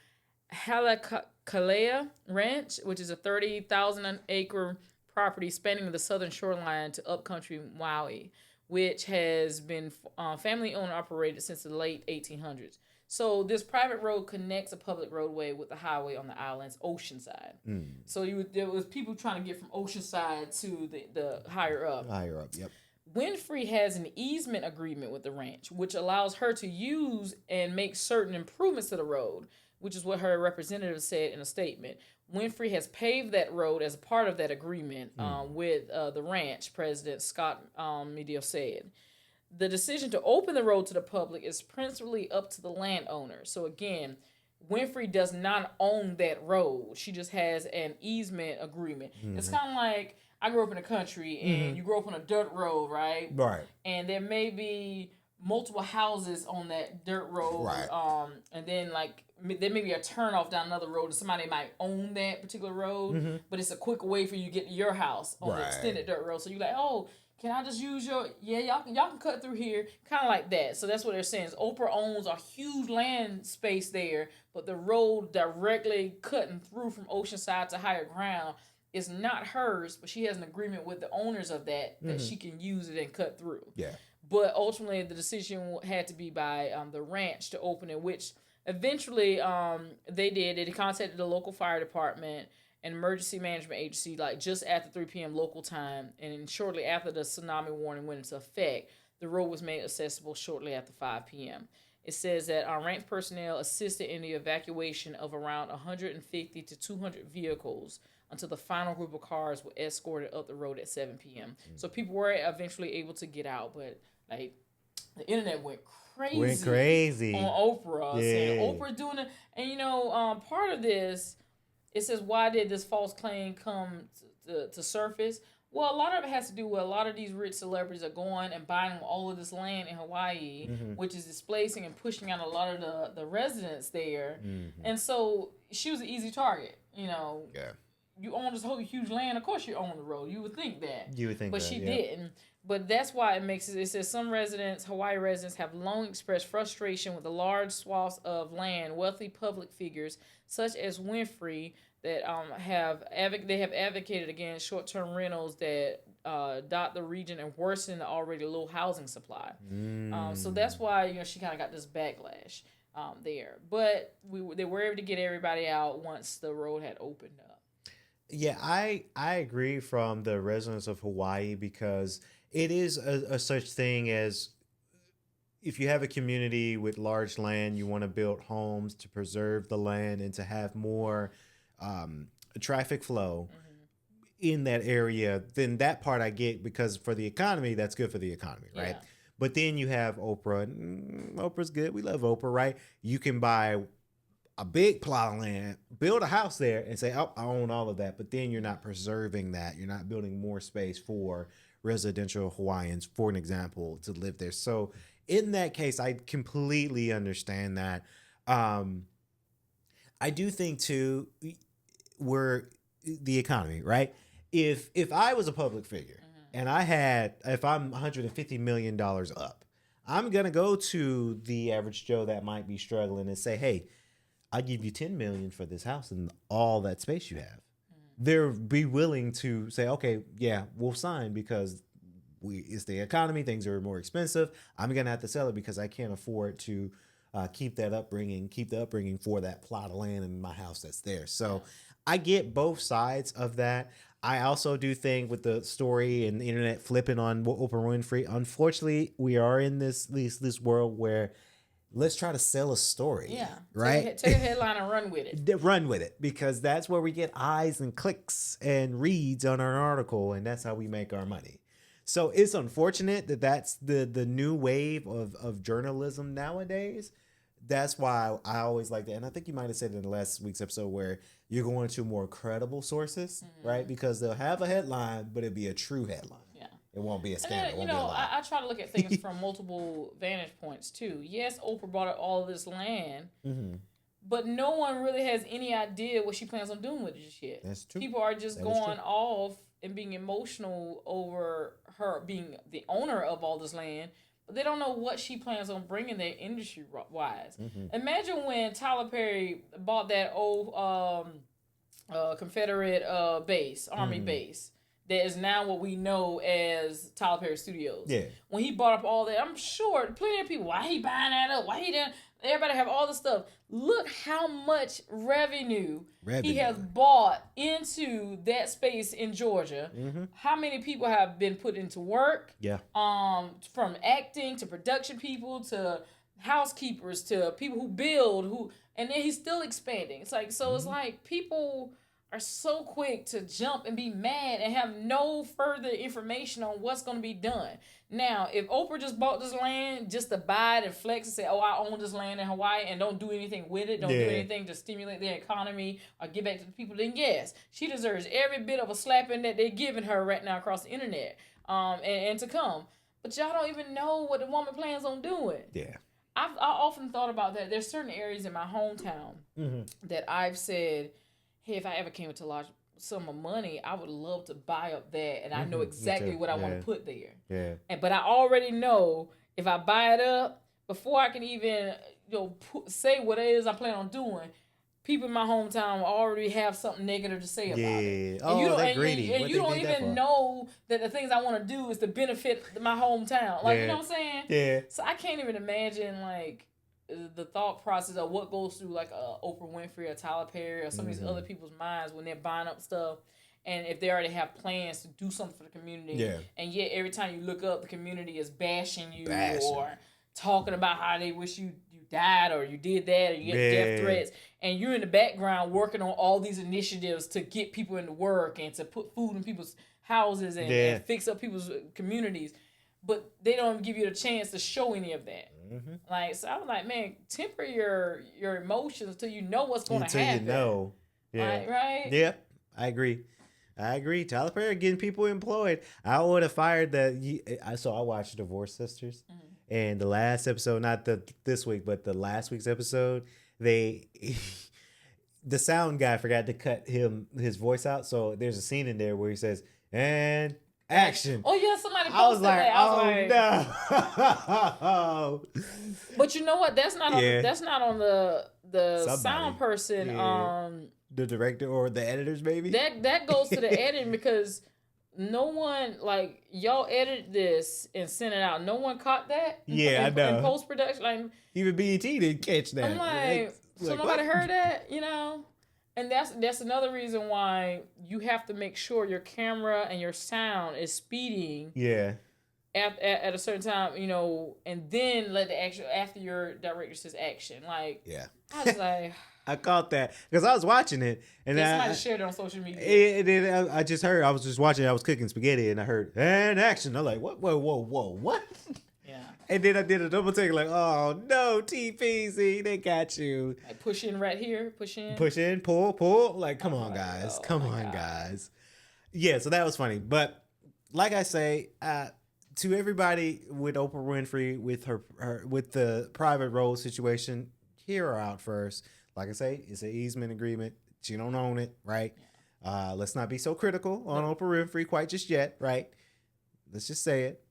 Halekalea Ranch, which is a 30,000-acre property spanning the southern shoreline to upcountry Maui, which has been family owned and operated since the late 1800s. So this private road connects a public roadway with the highway on the island's Oceanside. So there was people trying to get from Oceanside to the higher up.
Higher up, yep.
Winfrey has an easement agreement with the ranch, which allows her to use and make certain improvements to the road, which is what her representative said in a statement. Winfrey has paved that road as a part of that agreement with the ranch, President Scott Medill said. The decision to open the road to the public is principally up to the landowner. So again, Winfrey does not own that road. She just has an easement agreement. It's kind of like, I grew up in the country and you grew up on a dirt road, right?
Right.
And there may be multiple houses on that dirt road.
Right.
And then like there may be a turnoff down another road and somebody might own that particular road, but it's a quick way for you to get to your house on the extended dirt road. So you're like, oh, can I just use your, y'all can cut through here, kind of like that. So that's what they're saying is Oprah owns a huge land space there, but the road directly cutting through from Oceanside to higher ground is not hers, but she has an agreement with the owners of that she can use it and cut through.
Yeah.
But ultimately, the decision had to be by the ranch to open it, which eventually they did. They contacted the local fire department and emergency management agency like just after 3 p.m. local time, and shortly after the tsunami warning went into effect, the road was made accessible shortly after 5 p.m. It says that our ranch personnel assisted in the evacuation of around 150 to 200 vehicles until the final group of cars were escorted up the road at 7 p.m. So people were eventually able to get out, but like the internet went crazy on Oprah, saying Oprah doing it. And you know, part of this, it says, why did this false claim come to surface? Well, a lot of it has to do with a lot of these rich celebrities are going and buying all of this land in Hawaii, which is displacing and pushing out a lot of the residents there. And so she was an easy target, you know.
Yeah.
You own this whole huge land, of course you own the road. You would think that. But she
yeah.
didn't. But that's why it makes it. It says some residents, Hawaii residents, have long expressed frustration with the large swaths of land, wealthy public figures such as Winfrey that have advocated against short-term rentals that dot the region and worsen the already low housing supply. So that's why she kind of got this backlash there. But they were able to get everybody out once the road had opened up.
Yeah, I agree from the residents of Hawaii, because it is a such thing as, if you have a community with large land, you want to build homes to preserve the land and to have more traffic flow in that area, then that part I get, because for the economy, that's good for the economy, right? Yeah. But then you have Oprah. Oprah's good. We love Oprah, right? You can buy a big plot of land, build a house there, and say, "Oh, I own all of that." But then you're not preserving that. You're not building more space for residential Hawaiians, for an example, to live there. So in that case, I completely understand that. I do think too, we're the economy, right? If I was a public figure and if I'm $150 million up, I'm gonna go to the average Joe that might be struggling and say, "Hey, I'll give you $10 million for this house and all that space you have." They'll be willing to say, "Okay, yeah, we'll sign because it's the economy. Things are more expensive. I'm gonna have to sell it because I can't afford to keep the upbringing for that plot of land in my house that's there." So I get both sides of that. I also do think with the story and the internet flipping on Oprah Winfrey, unfortunately, we are in this world where let's try to sell a story.
Yeah.
Right?
Take a headline and run with it.
Run with it, because that's where we get eyes and clicks and reads on our article, and that's how we make our money. So it's unfortunate that that's the new wave of journalism nowadays. That's why I always like that. And I think you might have said it in the last week's episode where you're going to more credible sources, right? Because they'll have a headline, but it'll be a true headline. Yeah. It won't be a scandal.
And then, I try to look at things from multiple vantage points too. Yes, Oprah bought up all of this land, but no one really has any idea what she plans on doing with it just yet. That's true. People are just going off and being emotional over her being the owner of all this land. But they don't know what she plans on bringing there industry-wise. Imagine when Tyler Perry bought that old Confederate base, Army base, that is now what we know as Tyler Perry Studios. Yeah. When he bought up all that, I'm sure plenty of people, why he buying that up? Why he done? Everybody have all the stuff. Look how much revenue he has bought into that space in Georgia. How many people have been put into work? Yeah. From acting to production people to housekeepers to people who build, and then he's still expanding. It's like, so it's like people are so quick to jump and be mad and have no further information on what's going to be done. Now, if Oprah just bought this land just to buy it and flex and say, "Oh, I own this land in Hawaii," and don't do anything with it, don't do anything to stimulate their economy or give back to the people, then yes, she deserves every bit of a slapping that they're giving her right now across the internet and to come. But y'all don't even know what the woman plans on doing. Yeah. I often thought about that. There's certain areas in my hometown that I've said, hey, if I ever came into large sum of money, I would love to buy up that, and I know exactly what I want to put there. Yeah. But I already know if I buy it up, before I can even say what it is I plan on doing, people in my hometown will already have something negative to say about it. And they're greedy. And you don't even know that the things I want to do is to benefit my hometown. Like, you know what I'm saying? Yeah. So I can't even imagine, like, the thought process of what goes through like Oprah Winfrey or Tyler Perry or some of these other people's minds when they're buying up stuff, and if they already have plans to do something for the community, and yet every time you look up, the community is bashing you or talking about how they wish you died or you did that or you get death threats, and you're in the background working on all these initiatives to get people into work and to put food in people's houses and fix up people's communities, but they don't even give you the chance to show any of that. Like, so I was like, man, temper your emotions until you know what's going to happen. Until you know. Yeah. Like, right?
Yep. I agree. Tyler Perry getting people employed. I would have fired so I watched Divorce Sisters. And the last episode, not this week, but the last week's episode, the sound guy forgot to cut his voice out. So there's a scene in there where he says, "And action."
Oh yeah, somebody posted that.
No.
But you know what? That's not on the sound person.
The director or the editors, maybe.
That goes to the editing, because no one, like, y'all edited this and sent it out. No one caught that.
I know.
In post production, like
even BET didn't catch that.
I'm like, so nobody heard that, And that's another reason why you have to make sure your camera and your sound is speeding. Yeah. At a certain time, and then let the action after your director says action. Like, yeah. I was like,
I caught that because I was watching it and
somebody shared it on social media.
I just heard. I was just watching. I was cooking spaghetti and I heard "and action." I'm like, what? Whoa, what?
Yeah.
And then I did a double take, like, oh no, TPC, they got you.
Like push in right here, push in.
Push in, pull. Like, come on,
like,
guys.
oh
Come
my
on,
God.
guys. Yeah, so that was funny. But like I say, to everybody with Oprah Winfrey, with her with the private role situation, hear her out first. Like I say, it's an easement agreement. She don't own it, right? Let's not be so critical on Oprah Winfrey quite just yet, right? Let's just say it.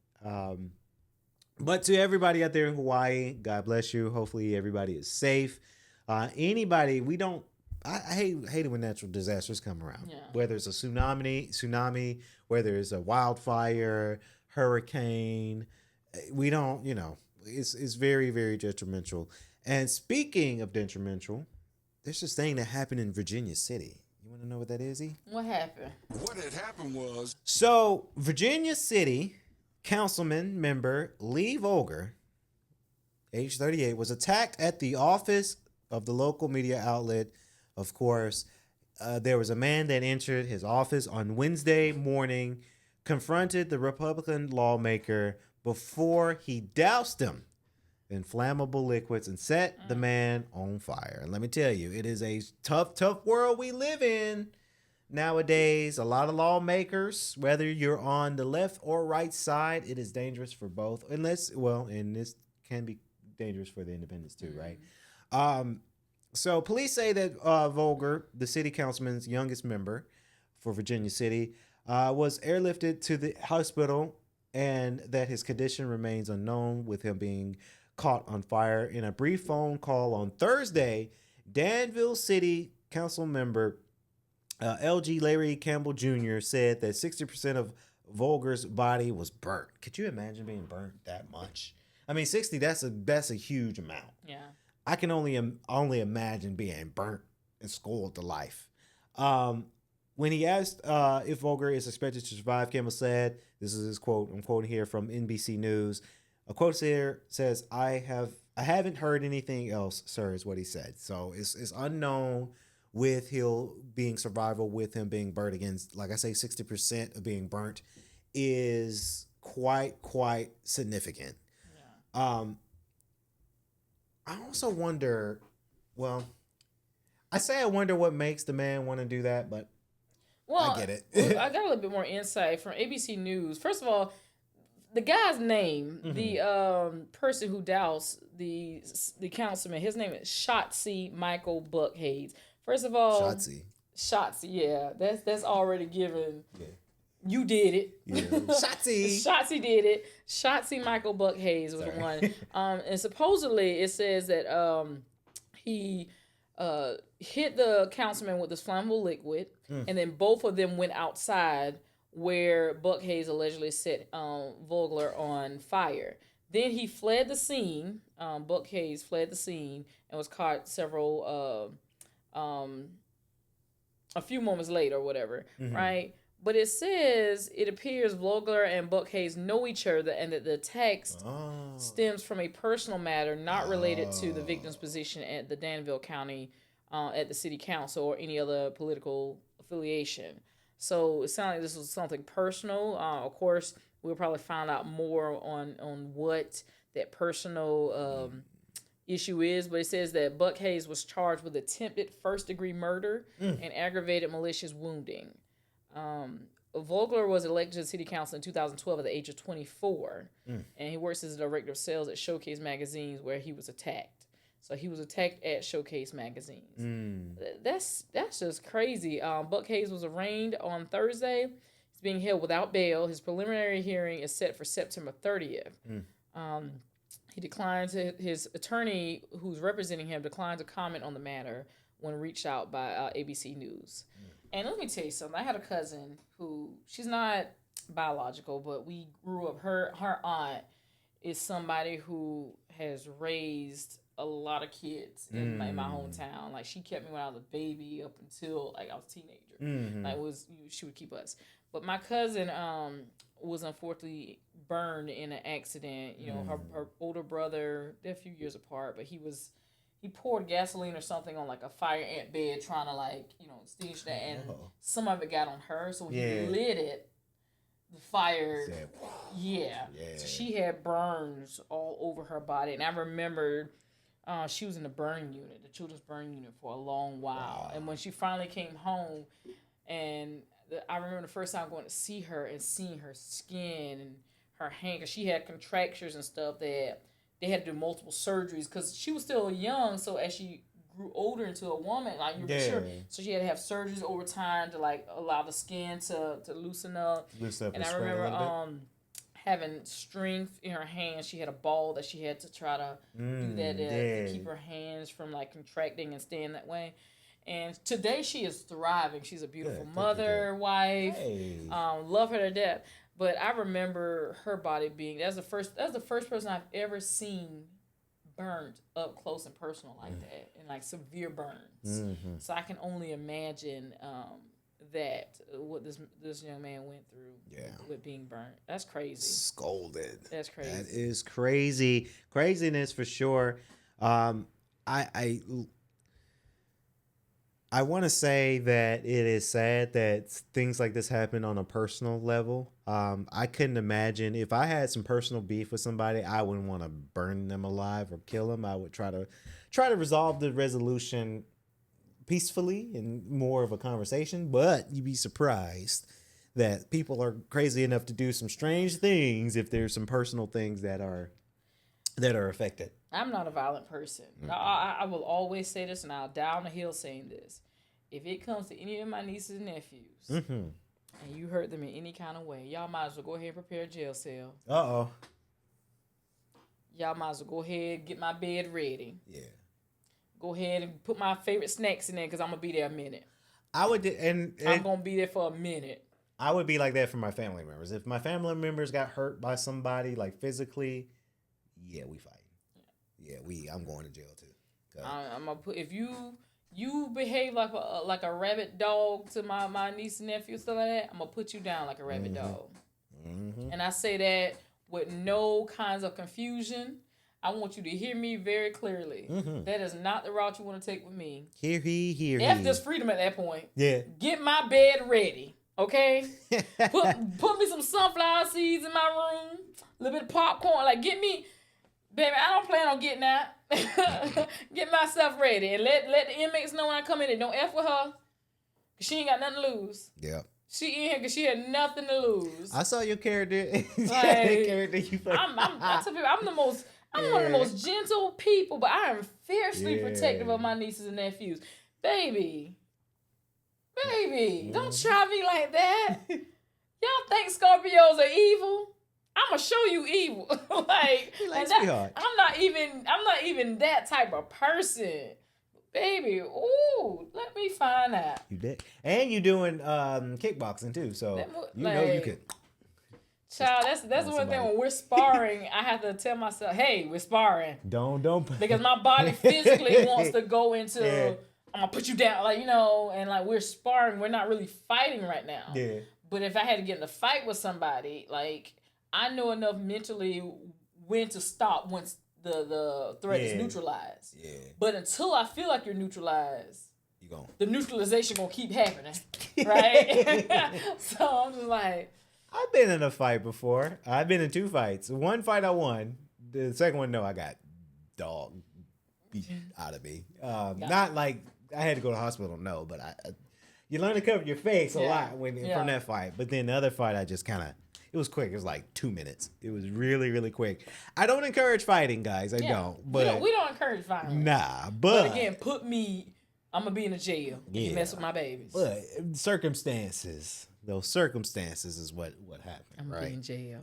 But to everybody out there in Hawaii, God bless you. Hopefully everybody is safe. Anybody, I hate it when natural disasters come around.
Yeah.
Whether it's a tsunami, whether it's a wildfire, hurricane, we don't, it's very, very detrimental. And speaking of detrimental, there's this thing that happened in Virginia City. You want to know what that is, E?
What happened?
What had happened was
So, Virginia City Councilman member Lee Volger, age 38, was attacked at the office of the local media outlet. Of course, there was a man that entered his office on Wednesday morning, confronted the Republican lawmaker before he doused him in flammable liquids and set the man on fire. And let me tell you, it is a tough, tough world we live in. Nowadays, a lot of lawmakers, whether you're on the left or right side, it is dangerous for both. And this can be dangerous for the independents too, right? So police say that Volger, the city councilman's youngest member for Virginia City, was airlifted to the hospital and that his condition remains unknown, with him being caught on fire. In a brief phone call on Thursday, Danville City Council member LG Larry Campbell Jr. said that 60% of Volger's body was burnt. Could you imagine being burnt that much? I mean, 60, that's a huge amount.
Yeah.
I can only imagine being burnt and scolded to life. When he asked if Volger is expected to survive, Campbell said, this is his quote, I'm quoting here from NBC News. A quote here says, I haven't heard anything else, sir, is what he said. So it's unknown with him being survival, with him being burnt. Again, like I say, 60% of being burnt is quite significant. Yeah. I also wonder, I wonder what makes the man want to do that, but I get it.
I got a little bit more insight from ABC News. First of all, the guy's name, the person who doused the councilman, his name is Shotzie Michael Buck Hayes. First of all, Shotzie, yeah, that's already given. Yeah. You did it. Yeah. Shotzie did it. Shotzie Michael Buck Hayes was the one. And supposedly it says that he hit the councilman with this flammable liquid, and then both of them went outside where Buck Hayes allegedly set Vogler on fire. Then he fled the scene. Buck Hayes fled the scene and was caught a few moments later or whatever, right? But it says it appears Vogler and Buck Hayes know each other, and that the text stems from a personal matter not related to the victim's position at the Danville County, at the city council, or any other political affiliation. So it sounded like this was something personal. Of course, we'll probably find out more on what that personal issue is, but it says that Buck Hayes was charged with attempted first-degree murder and aggravated malicious wounding. Vogler was elected to the city council in 2012 at the age of 24, and he works as a director of sales at Showcase Magazines, where he was attacked. So he was attacked at Showcase Magazines. That's just crazy. Buck Hayes was arraigned on Thursday. He's being held without bail. His preliminary hearing is set for September 30th. He declined to, his attorney who's representing him declined to comment on the matter when reached out by ABC News. And let me tell you something. I had a cousin who, she's not biological, but we grew up, her aunt is somebody who has raised a lot of kids in my hometown. Like, she kept me when I was a baby up until like I was a teenager. Like, she would keep us. But my cousin was unfortunately burned in an accident. You know, her older brother, they're a few years apart, but he poured gasoline or something on like a fire ant bed trying to, like, you know, extinguish that, and some of it got on her. So when he lit it, the fire.
Said,
Yeah. So she had burns all over her body, and I remember she was in the burn unit, the children's burn unit, for a long while. And when she finally came home, and I remember the first time going to see her and seeing her skin and her hand, because she had contractures and stuff that they had to do multiple surgeries because she was still young. So as she grew older into a woman, like you're sure, so she had to have surgeries over time to like allow the skin to loosen up. And I remember having strength in her hands. She had a ball that she had to try to do that to keep her hands from like contracting and staying that way. And today she is thriving. She's a beautiful mother, wife. Love her to death. But I remember her body being that's the first person I've ever seen burned up close and personal like that, and like severe burns. So I can only imagine that what this young man went through with being burnt. That's crazy.
Scolded.
That's crazy.
That is crazy. Craziness for sure. I want to say that it is sad that things like this happen on a personal level. I couldn't imagine if I had some personal beef with somebody, I wouldn't want to burn them alive or kill them. I would try to resolve the resolution peacefully and more of a conversation. But you'd be surprised that people are crazy enough to do some strange things if there's some personal things that are affected.
I'm not a violent person. I will always say this, and I'll die on the hill saying this. If it comes to any of my nieces and nephews, and you hurt them in any kind of way, y'all might as well go ahead and prepare a jail cell. Y'all might as well go ahead and get my bed ready. Yeah. Go ahead and put my favorite snacks in there because I'm going to be there a minute.
I would, and
I'm going to be there for a minute.
I would be like that for my family members. If my family members got hurt by somebody, like physically, yeah, we fight. Yeah, I'm going to jail too.
I'm gonna put if you behave like a rabid dog to my niece and nephew, stuff like that, I'm gonna put you down like a rabid dog. And I say that with no kinds of confusion. I want you to hear me very clearly. That is not the route you want to take with me.
Hear he.
F this freedom at that point.
Yeah.
Get my bed ready. Okay? put me some sunflower seeds in my room. A little bit of popcorn. Like get me. Baby, I don't plan on getting out. Get myself ready and let the inmates know when I come in there. Don't F with her. Cause she ain't got nothing to lose.
Yeah.
She in here because she had nothing to lose.
I saw your character.
I'm one of the most gentle people, but I am fiercely protective of my nieces and nephews. Baby, don't try me like that. Y'all think Scorpios are evil? I'ma show you evil. I'm not even that type of person. Baby, ooh, let me find out.
You did. And you doing kickboxing too, so you could.
Child, that's one thing when we're sparring, I have to tell myself, hey, we're sparring.
Don't
because my body physically wants to go into I'm gonna put you down, and like we're sparring, we're not really fighting right now.
Yeah.
But if I had to get in a fight with somebody, like I know enough mentally when to stop once the threat is neutralized. Yeah. But until I feel like you're neutralized, the neutralization gonna keep happening, right? So I'm just like,
I've been in a fight before. I've been in 2 fights. One fight I won. The second one, no, I got dog beat out of me. Not like I had to go to the hospital, no, but you learn to cover your face a lot from that fight. But then the other fight, I just it was quick. It was like 2 minutes. It was really, really quick. I don't encourage fighting, guys. I don't. But
we don't encourage fighting.
Nah,
but again, I'm gonna be in a jail if you mess with my babies.
But circumstances. Those circumstances is what happened.
I'm gonna be in jail.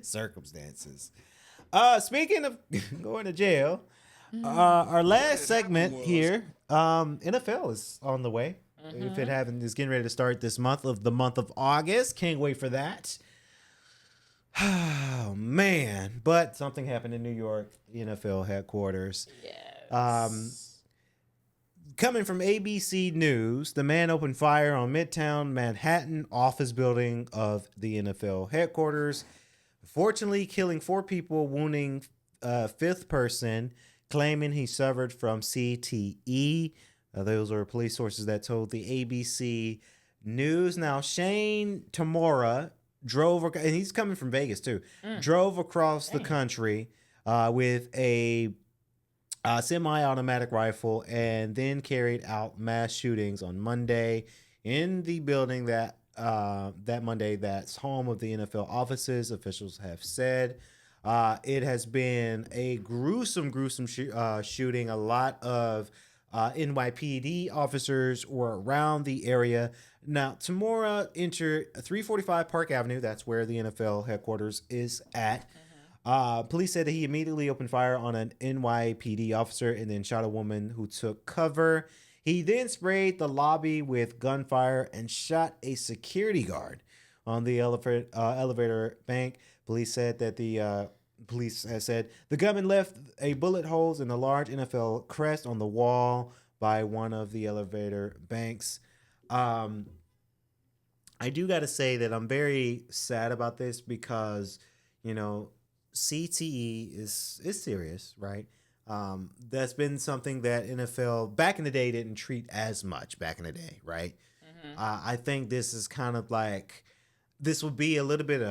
Circumstances. Speaking of going to jail, our last segment here, NFL is on the way. If it haven't, it's getting ready to start this month of August. Can't wait for that. Oh man! But something happened in New York, NFL headquarters.
Yes.
Coming from ABC News, the man opened fire on Midtown Manhattan office building of the NFL headquarters, fortunately killing 4 people, wounding a 5th person, claiming he suffered from CTE. Those are police sources that told the ABC News now. Shane Tamora drove, and he's coming from Vegas too. Drove across the country with a semi-automatic rifle, and then carried out mass shootings on Monday in the building that Monday that's home of the NFL offices. Officials have said it has been a gruesome shooting. A lot of NYPD officers were around the area. Now, Tamora entered 345 Park Avenue. That's where the NFL headquarters is at. Police said that he immediately opened fire on an NYPD officer and then shot a woman who took cover. He then sprayed the lobby with gunfire and shot a security guard on the elevator bank. Police said that police has said the gunman left a bullet holes in the large NFL crest on the wall by one of the elevator banks. I do got to say that I'm very sad about this because, CTE is serious, right? That's been something that NFL back in the day didn't treat as much back in the day, right? I think this is kind of like, this will be a little bit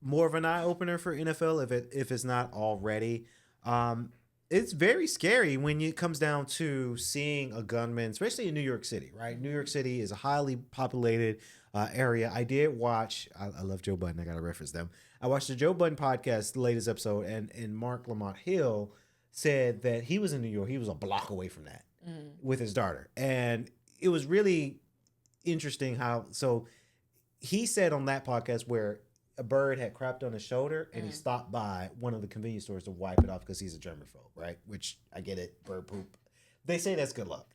more of an eye opener for NFL if it's not already. It's very scary when it comes down to seeing a gunman, especially in New York City, right? New York City is a highly populated area. I did watch, I love Joe Budden, I got to reference them. I watched the Joe Budden podcast, the latest episode, and Mark Lamont Hill said that he was in New York. He was a block away from that with his daughter. And it was really interesting so he said on that podcast where a bird had crapped on his shoulder and he stopped by one of the convenience stores to wipe it off because he's a germaphobe, right? Which I get it, bird poop. They say that's good luck,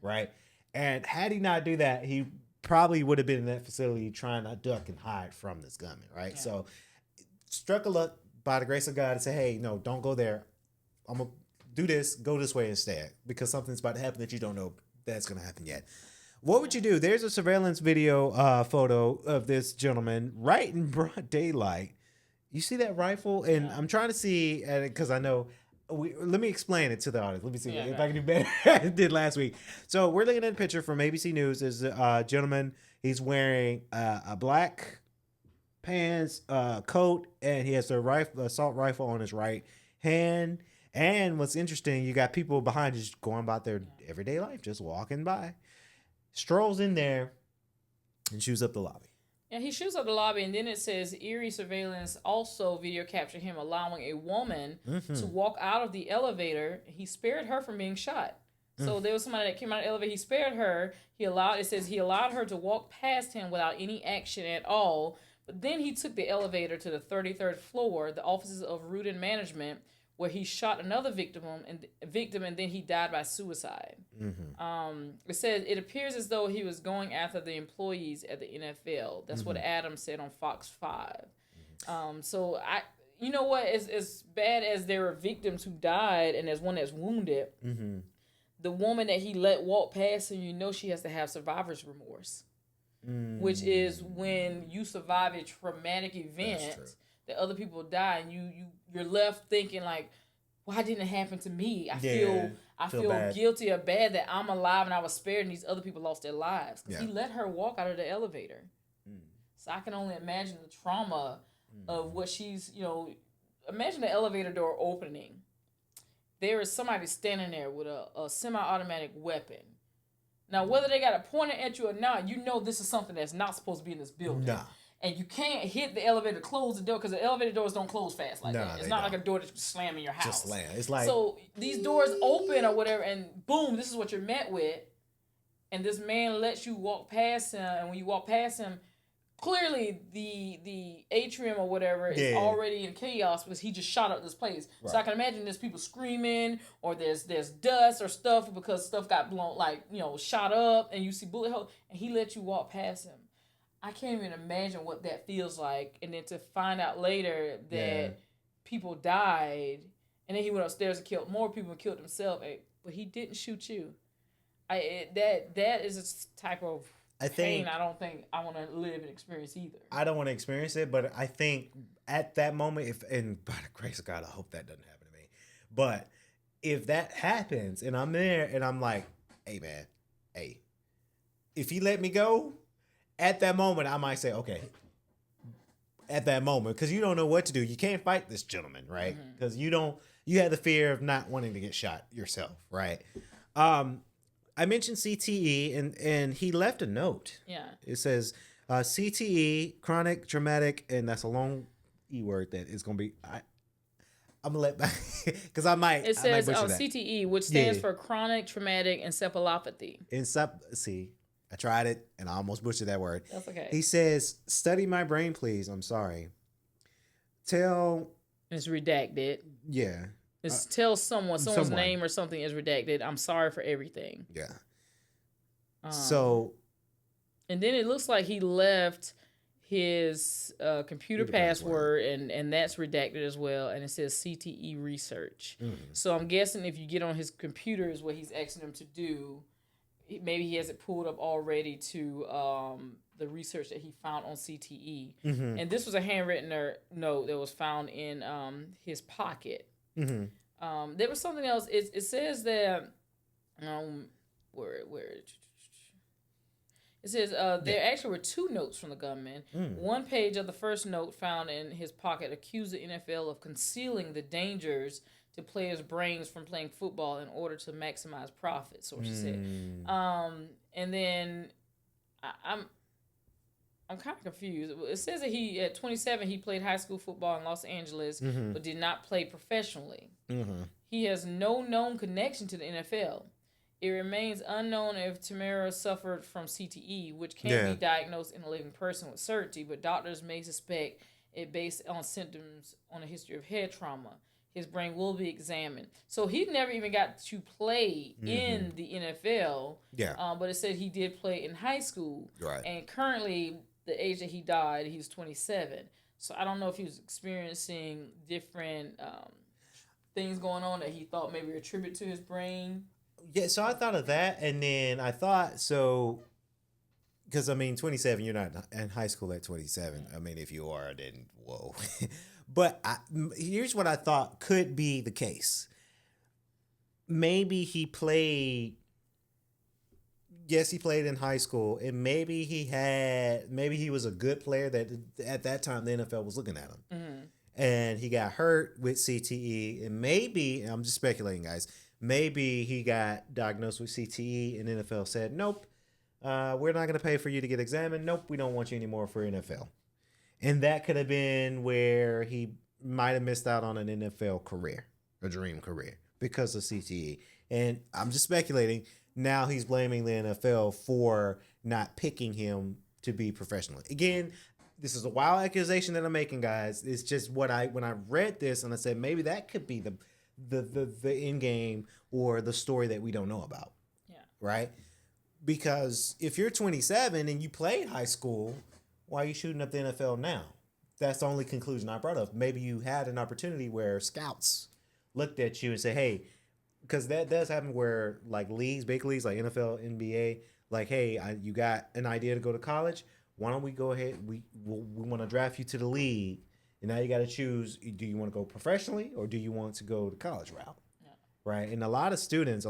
right? And had he not do that, he probably would have been in that facility trying to duck and hide from this gunman, right? Yeah. So struck a luck by the grace of God to say, hey, no, don't go there. I'm going to do this, go this way instead, because something's about to happen that you don't know that's going to happen yet. What would you do? There's a surveillance video photo of this gentleman right in broad daylight. You see that rifle? And I'm trying to see, because I know, let me explain it to the audience. Let me see if I can do better than I did last week. So we're looking at a picture from ABC News. There's a gentleman. He's wearing a black pants, coat, and he has a assault rifle on his right hand. And what's interesting, you got people behind just going about their everyday life, just walking by. Strolls in there and shoots up the lobby.
And he shoots up the lobby, and then it says eerie surveillance also video captured him allowing a woman to walk out of the elevator. He spared her from being shot. So there was somebody that came out of the elevator. He spared her. He allowed her to walk past him without any action at all. But then he took the elevator to the 33rd floor, the offices of Root and Management, where he shot another victim, and then he died by suicide. It says it appears as though he was going after the employees at the NFL. That's what Adam said on Fox 5. So you know what? As bad as there are victims who died, and there's one that's wounded. The woman that he let walk past him, she has to have survivor's remorse, which is when you survive a traumatic event that other people die, and you're left thinking like, why didn't it happen to me? I feel guilty or bad that I'm alive and I was spared and these other people lost their lives. Because he let her walk out of the elevator. So I can only imagine the trauma of what she's, imagine the elevator door opening. There is somebody standing there with a semi-automatic weapon. Now, whether they got it pointed at you or not, this is something that's not supposed to be in this building. Nah. And you can't hit the elevator, close the door, because the elevator doors don't close fast like that. It's not like a door that you slam in your house.
Just slam. It's like,
so these doors open or whatever, and boom, this is what you're met with. And this man lets you walk past him, and when you walk past him, clearly the atrium or whatever is already in chaos because he just shot up this place. Right. So I can imagine there's people screaming, or there's dust or stuff because stuff got blown, shot up, and you see bullet holes, and he let you walk past him. I can't even imagine what that feels like. And then to find out later that people died, and then he went upstairs and killed more people and killed himself, but he didn't shoot you. That is a type of pain I don't think I want to live and experience either.
I don't want to experience it, but I think at that moment, and by the grace of God, I hope that doesn't happen to me. But if that happens and I'm there and I'm like, hey man, if he let me go, at that moment, I might say, okay, at that moment, because you don't know what to do. You can't fight this gentleman, right? Because you have the fear of not wanting to get shot yourself, right? I mentioned CTE, and he left a note.
Yeah.
It says CTE, chronic traumatic, and that's a long E word that is going to be. I'm gonna let because I might.
It says
butcher that.
CTE, which stands for chronic traumatic encephalopathy.
See, I tried it and I almost butchered that word.
That's okay.
He says, "Study my brain, please." I'm sorry. Tell.
It's redacted.
Yeah.
It's tell someone's name or something is redacted. I'm sorry for everything.
Yeah.
And then it looks like he left his computer password and that's redacted as well, and it says CTE research. So I'm guessing if you get on his computer is what he's asking him to do. Maybe he has it pulled up already to the research that he found on CTE. And this was a handwritten note that was found in his pocket. There was something else. It says that it says there actually were two notes from the gunman. One page of the first note found in his pocket accused the NFL of concealing the dangers to players' brains from playing football in order to maximize profits, sources said. And then I'm kind of confused. It says that he, at 27, he played high school football in Los Angeles, but did not play professionally. He has no known connection to the NFL. It remains unknown if Tamara suffered from CTE, which can be diagnosed in a living person with certainty, but doctors may suspect it based on symptoms on a history of head trauma. His brain will be examined. So he never even got to play in the NFL. But it said he did play in high school. And currently, the age that he died, he was 27. So I don't know if he was experiencing different things going on that he thought maybe attribute to his brain.
Yeah, so I thought of that, and then I thought, because, 27, you're not in high school at 27. If you are, then whoa. But here's what I thought could be the case. Maybe he played in high school, and maybe he was a good player that at that time the NFL was looking at him. And he got hurt with CTE, and maybe, I'm just speculating, guys, maybe he got diagnosed with CTE and NFL said, nope, we're not going to pay for you to get examined. Nope, we don't want you anymore for NFL. And that could have been where he might have missed out on an NFL career, a dream career, because of CTE. And I'm just speculating. Now he's blaming the NFL for not picking him to be professional. Again, this is a wild accusation that I'm making, guys. It's just when I read this and I said maybe that could be the end game or the story that we don't know about. Yeah. Right? Because if you're 27 and you played high school, why are you shooting up the NFL now? That's the only conclusion I brought up. Maybe you had an opportunity where scouts looked at you and said, hey, because that does happen where like big leagues like NFL, NBA, like, hey, you got an idea to go to college? Why don't we go ahead? We want to draft you to the league. And now you got to choose, do you want to go professionally or do you want to go the college route? Yeah. Right? And a lot of students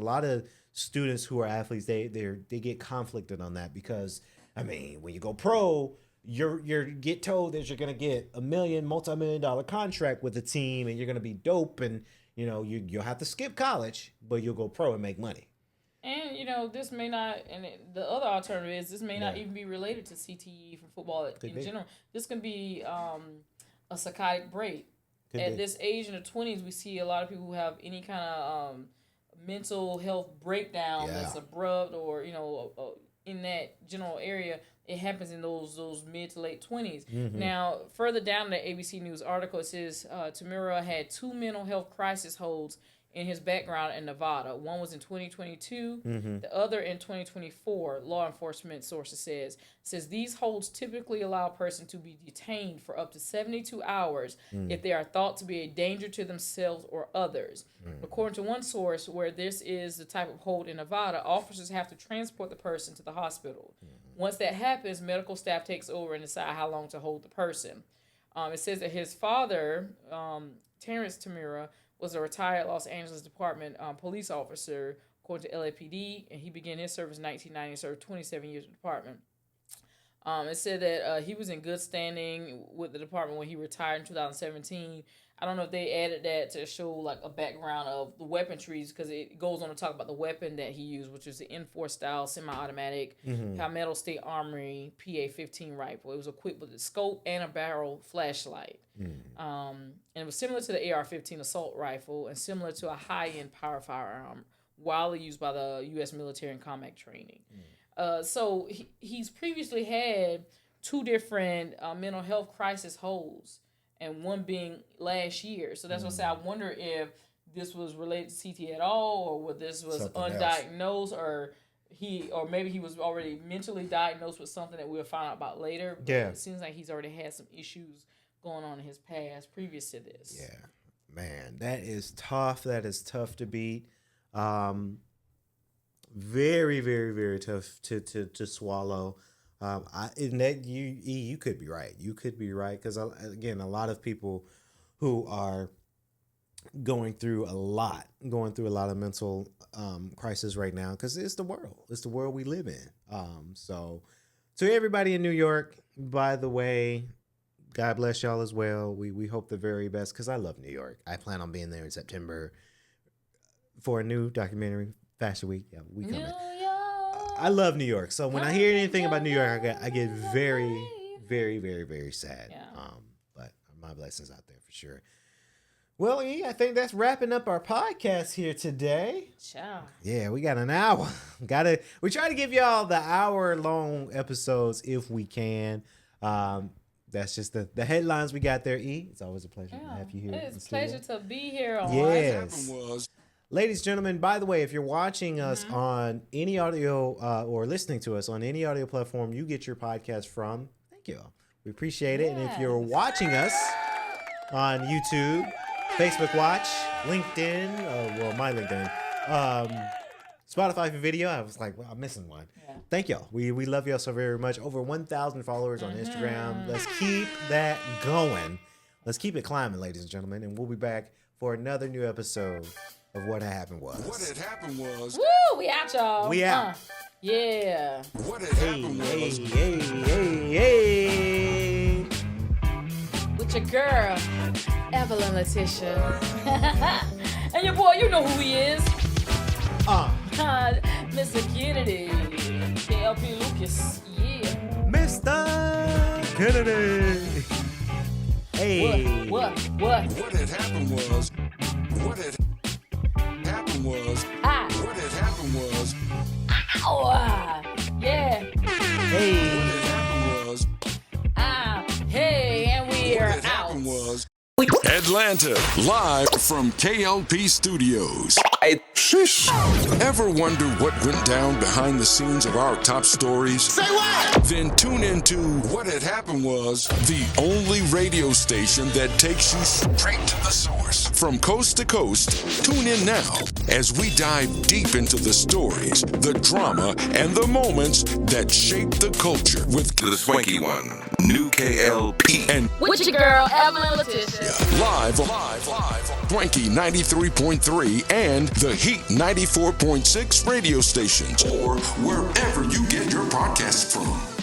who are athletes, they get conflicted on that because, when you go pro, you're get told that you're going to get a multi-million-dollar contract with a team and you're going to be dope and, you'll have to skip college, but you'll go pro and make money.
And, this may not, and the other alternative is this may not even be related to CTE from football in general. This can be a psychotic break. At this age in the 20s, we see a lot of people who have any kind of mental health breakdown that's abrupt or, in that general area. It happens in those mid to late 20s. Now, further down in the ABC News article, it says Tamura had 2 mental health crisis holds in his background in Nevada. One was in 2022, the other in 2024, law enforcement sources says these holds typically allow a person to be detained for up to 72 hours if they are thought to be a danger to themselves or others. According to one source, where this is the type of hold in Nevada, officers have to transport the person to the hospital. Once that happens, medical staff takes over and decide how long to hold the person. It says that his father, Terrence Tamura, was a retired Los Angeles Department police officer, according to LAPD, and he began his service in 1990 and served 27 years in the department. It said that he was in good standing with the department when he retired in 2017. I don't know if they added that to show like a background of the weaponries, because it goes on to talk about the weapon that he used, which was the N4 style semi-automatic Palmetto State Armory PA-15 rifle. It was equipped with a scope and a barrel flashlight. And it was similar to the AR-15 assault rifle and similar to a high-end power firearm widely used by the U.S. military in combat training. So he's previously had 2 different mental health crisis holds, and one being last year. So that's what I say. I wonder if this was related to CT at all, or whether this was
Something
undiagnosed, or maybe he was already mentally diagnosed with something that we'll find out about later. But it seems like he's already had some issues going on in his past previous to this.
Yeah, man, that is tough. That is tough to beat. Very, very, very tough to swallow. You could be right. You could be right, because again, a lot of people who are going through a lot of mental crisis right now, because it's the world we live in. So to everybody in New York, by the way, God bless y'all as well. We hope the very best, because I love New York. I plan on being there in September for a new documentary, Fashion Week. Yeah, we coming. I love New York, so when I hear anything about New York, I get very, very, very, very sad.
Yeah.
But my blessings out there for sure. Well, I think that's wrapping up our podcast here today.
Ciao.
Yeah, we got an hour. We try to give y'all the hour-long episodes if we can. That's just the headlines we got there. It's always a pleasure to have you here.
It's a pleasure to be here.
Yes. Ladies and gentlemen, by the way, if you're watching us on any audio or listening to us on any audio platform you get your podcast from, thank you. We appreciate it. And if you're watching us on YouTube, Facebook Watch, LinkedIn, my LinkedIn, Spotify for video, I was like, well, I'm missing one. Yeah. Thank y'all. We love y'all so very much. Over 1,000 followers on Instagram. Let's keep that going. Let's keep it climbing, ladies and gentlemen. And we'll be back for another new episode of What Had Happened Was.
What had happened was.
Woo! We out, y'all.
We out.
Yeah.
What had happened was.
Hey.
With your girl, Evelyn Letitia. And your boy, you know who he is. Mr. Kennedy. K.L.P. Lucas. Yeah.
Mr. Kennedy. Hey.
What?
What had happened was. What had happened was. What had happened was.
Yeah.
Hey.
What had happened was.
Hey, and we are
What had
out.
happened was. Atlanta, live from K.L.P. Studios. Shish. Ever wonder what went down behind the scenes of our top stories?
Say what?
Then tune into What Had Happened Was, the only radio station that takes you straight to the source. From coast to coast, tune in now as we dive deep into the stories, the drama, and the moments that shape the culture with
The Swanky One, New K.L.P.
and
With your girl, Evelyn Letitia.
live on Swanky 93.3 and the Heat 94.6 radio stations, or wherever you get your podcasts from.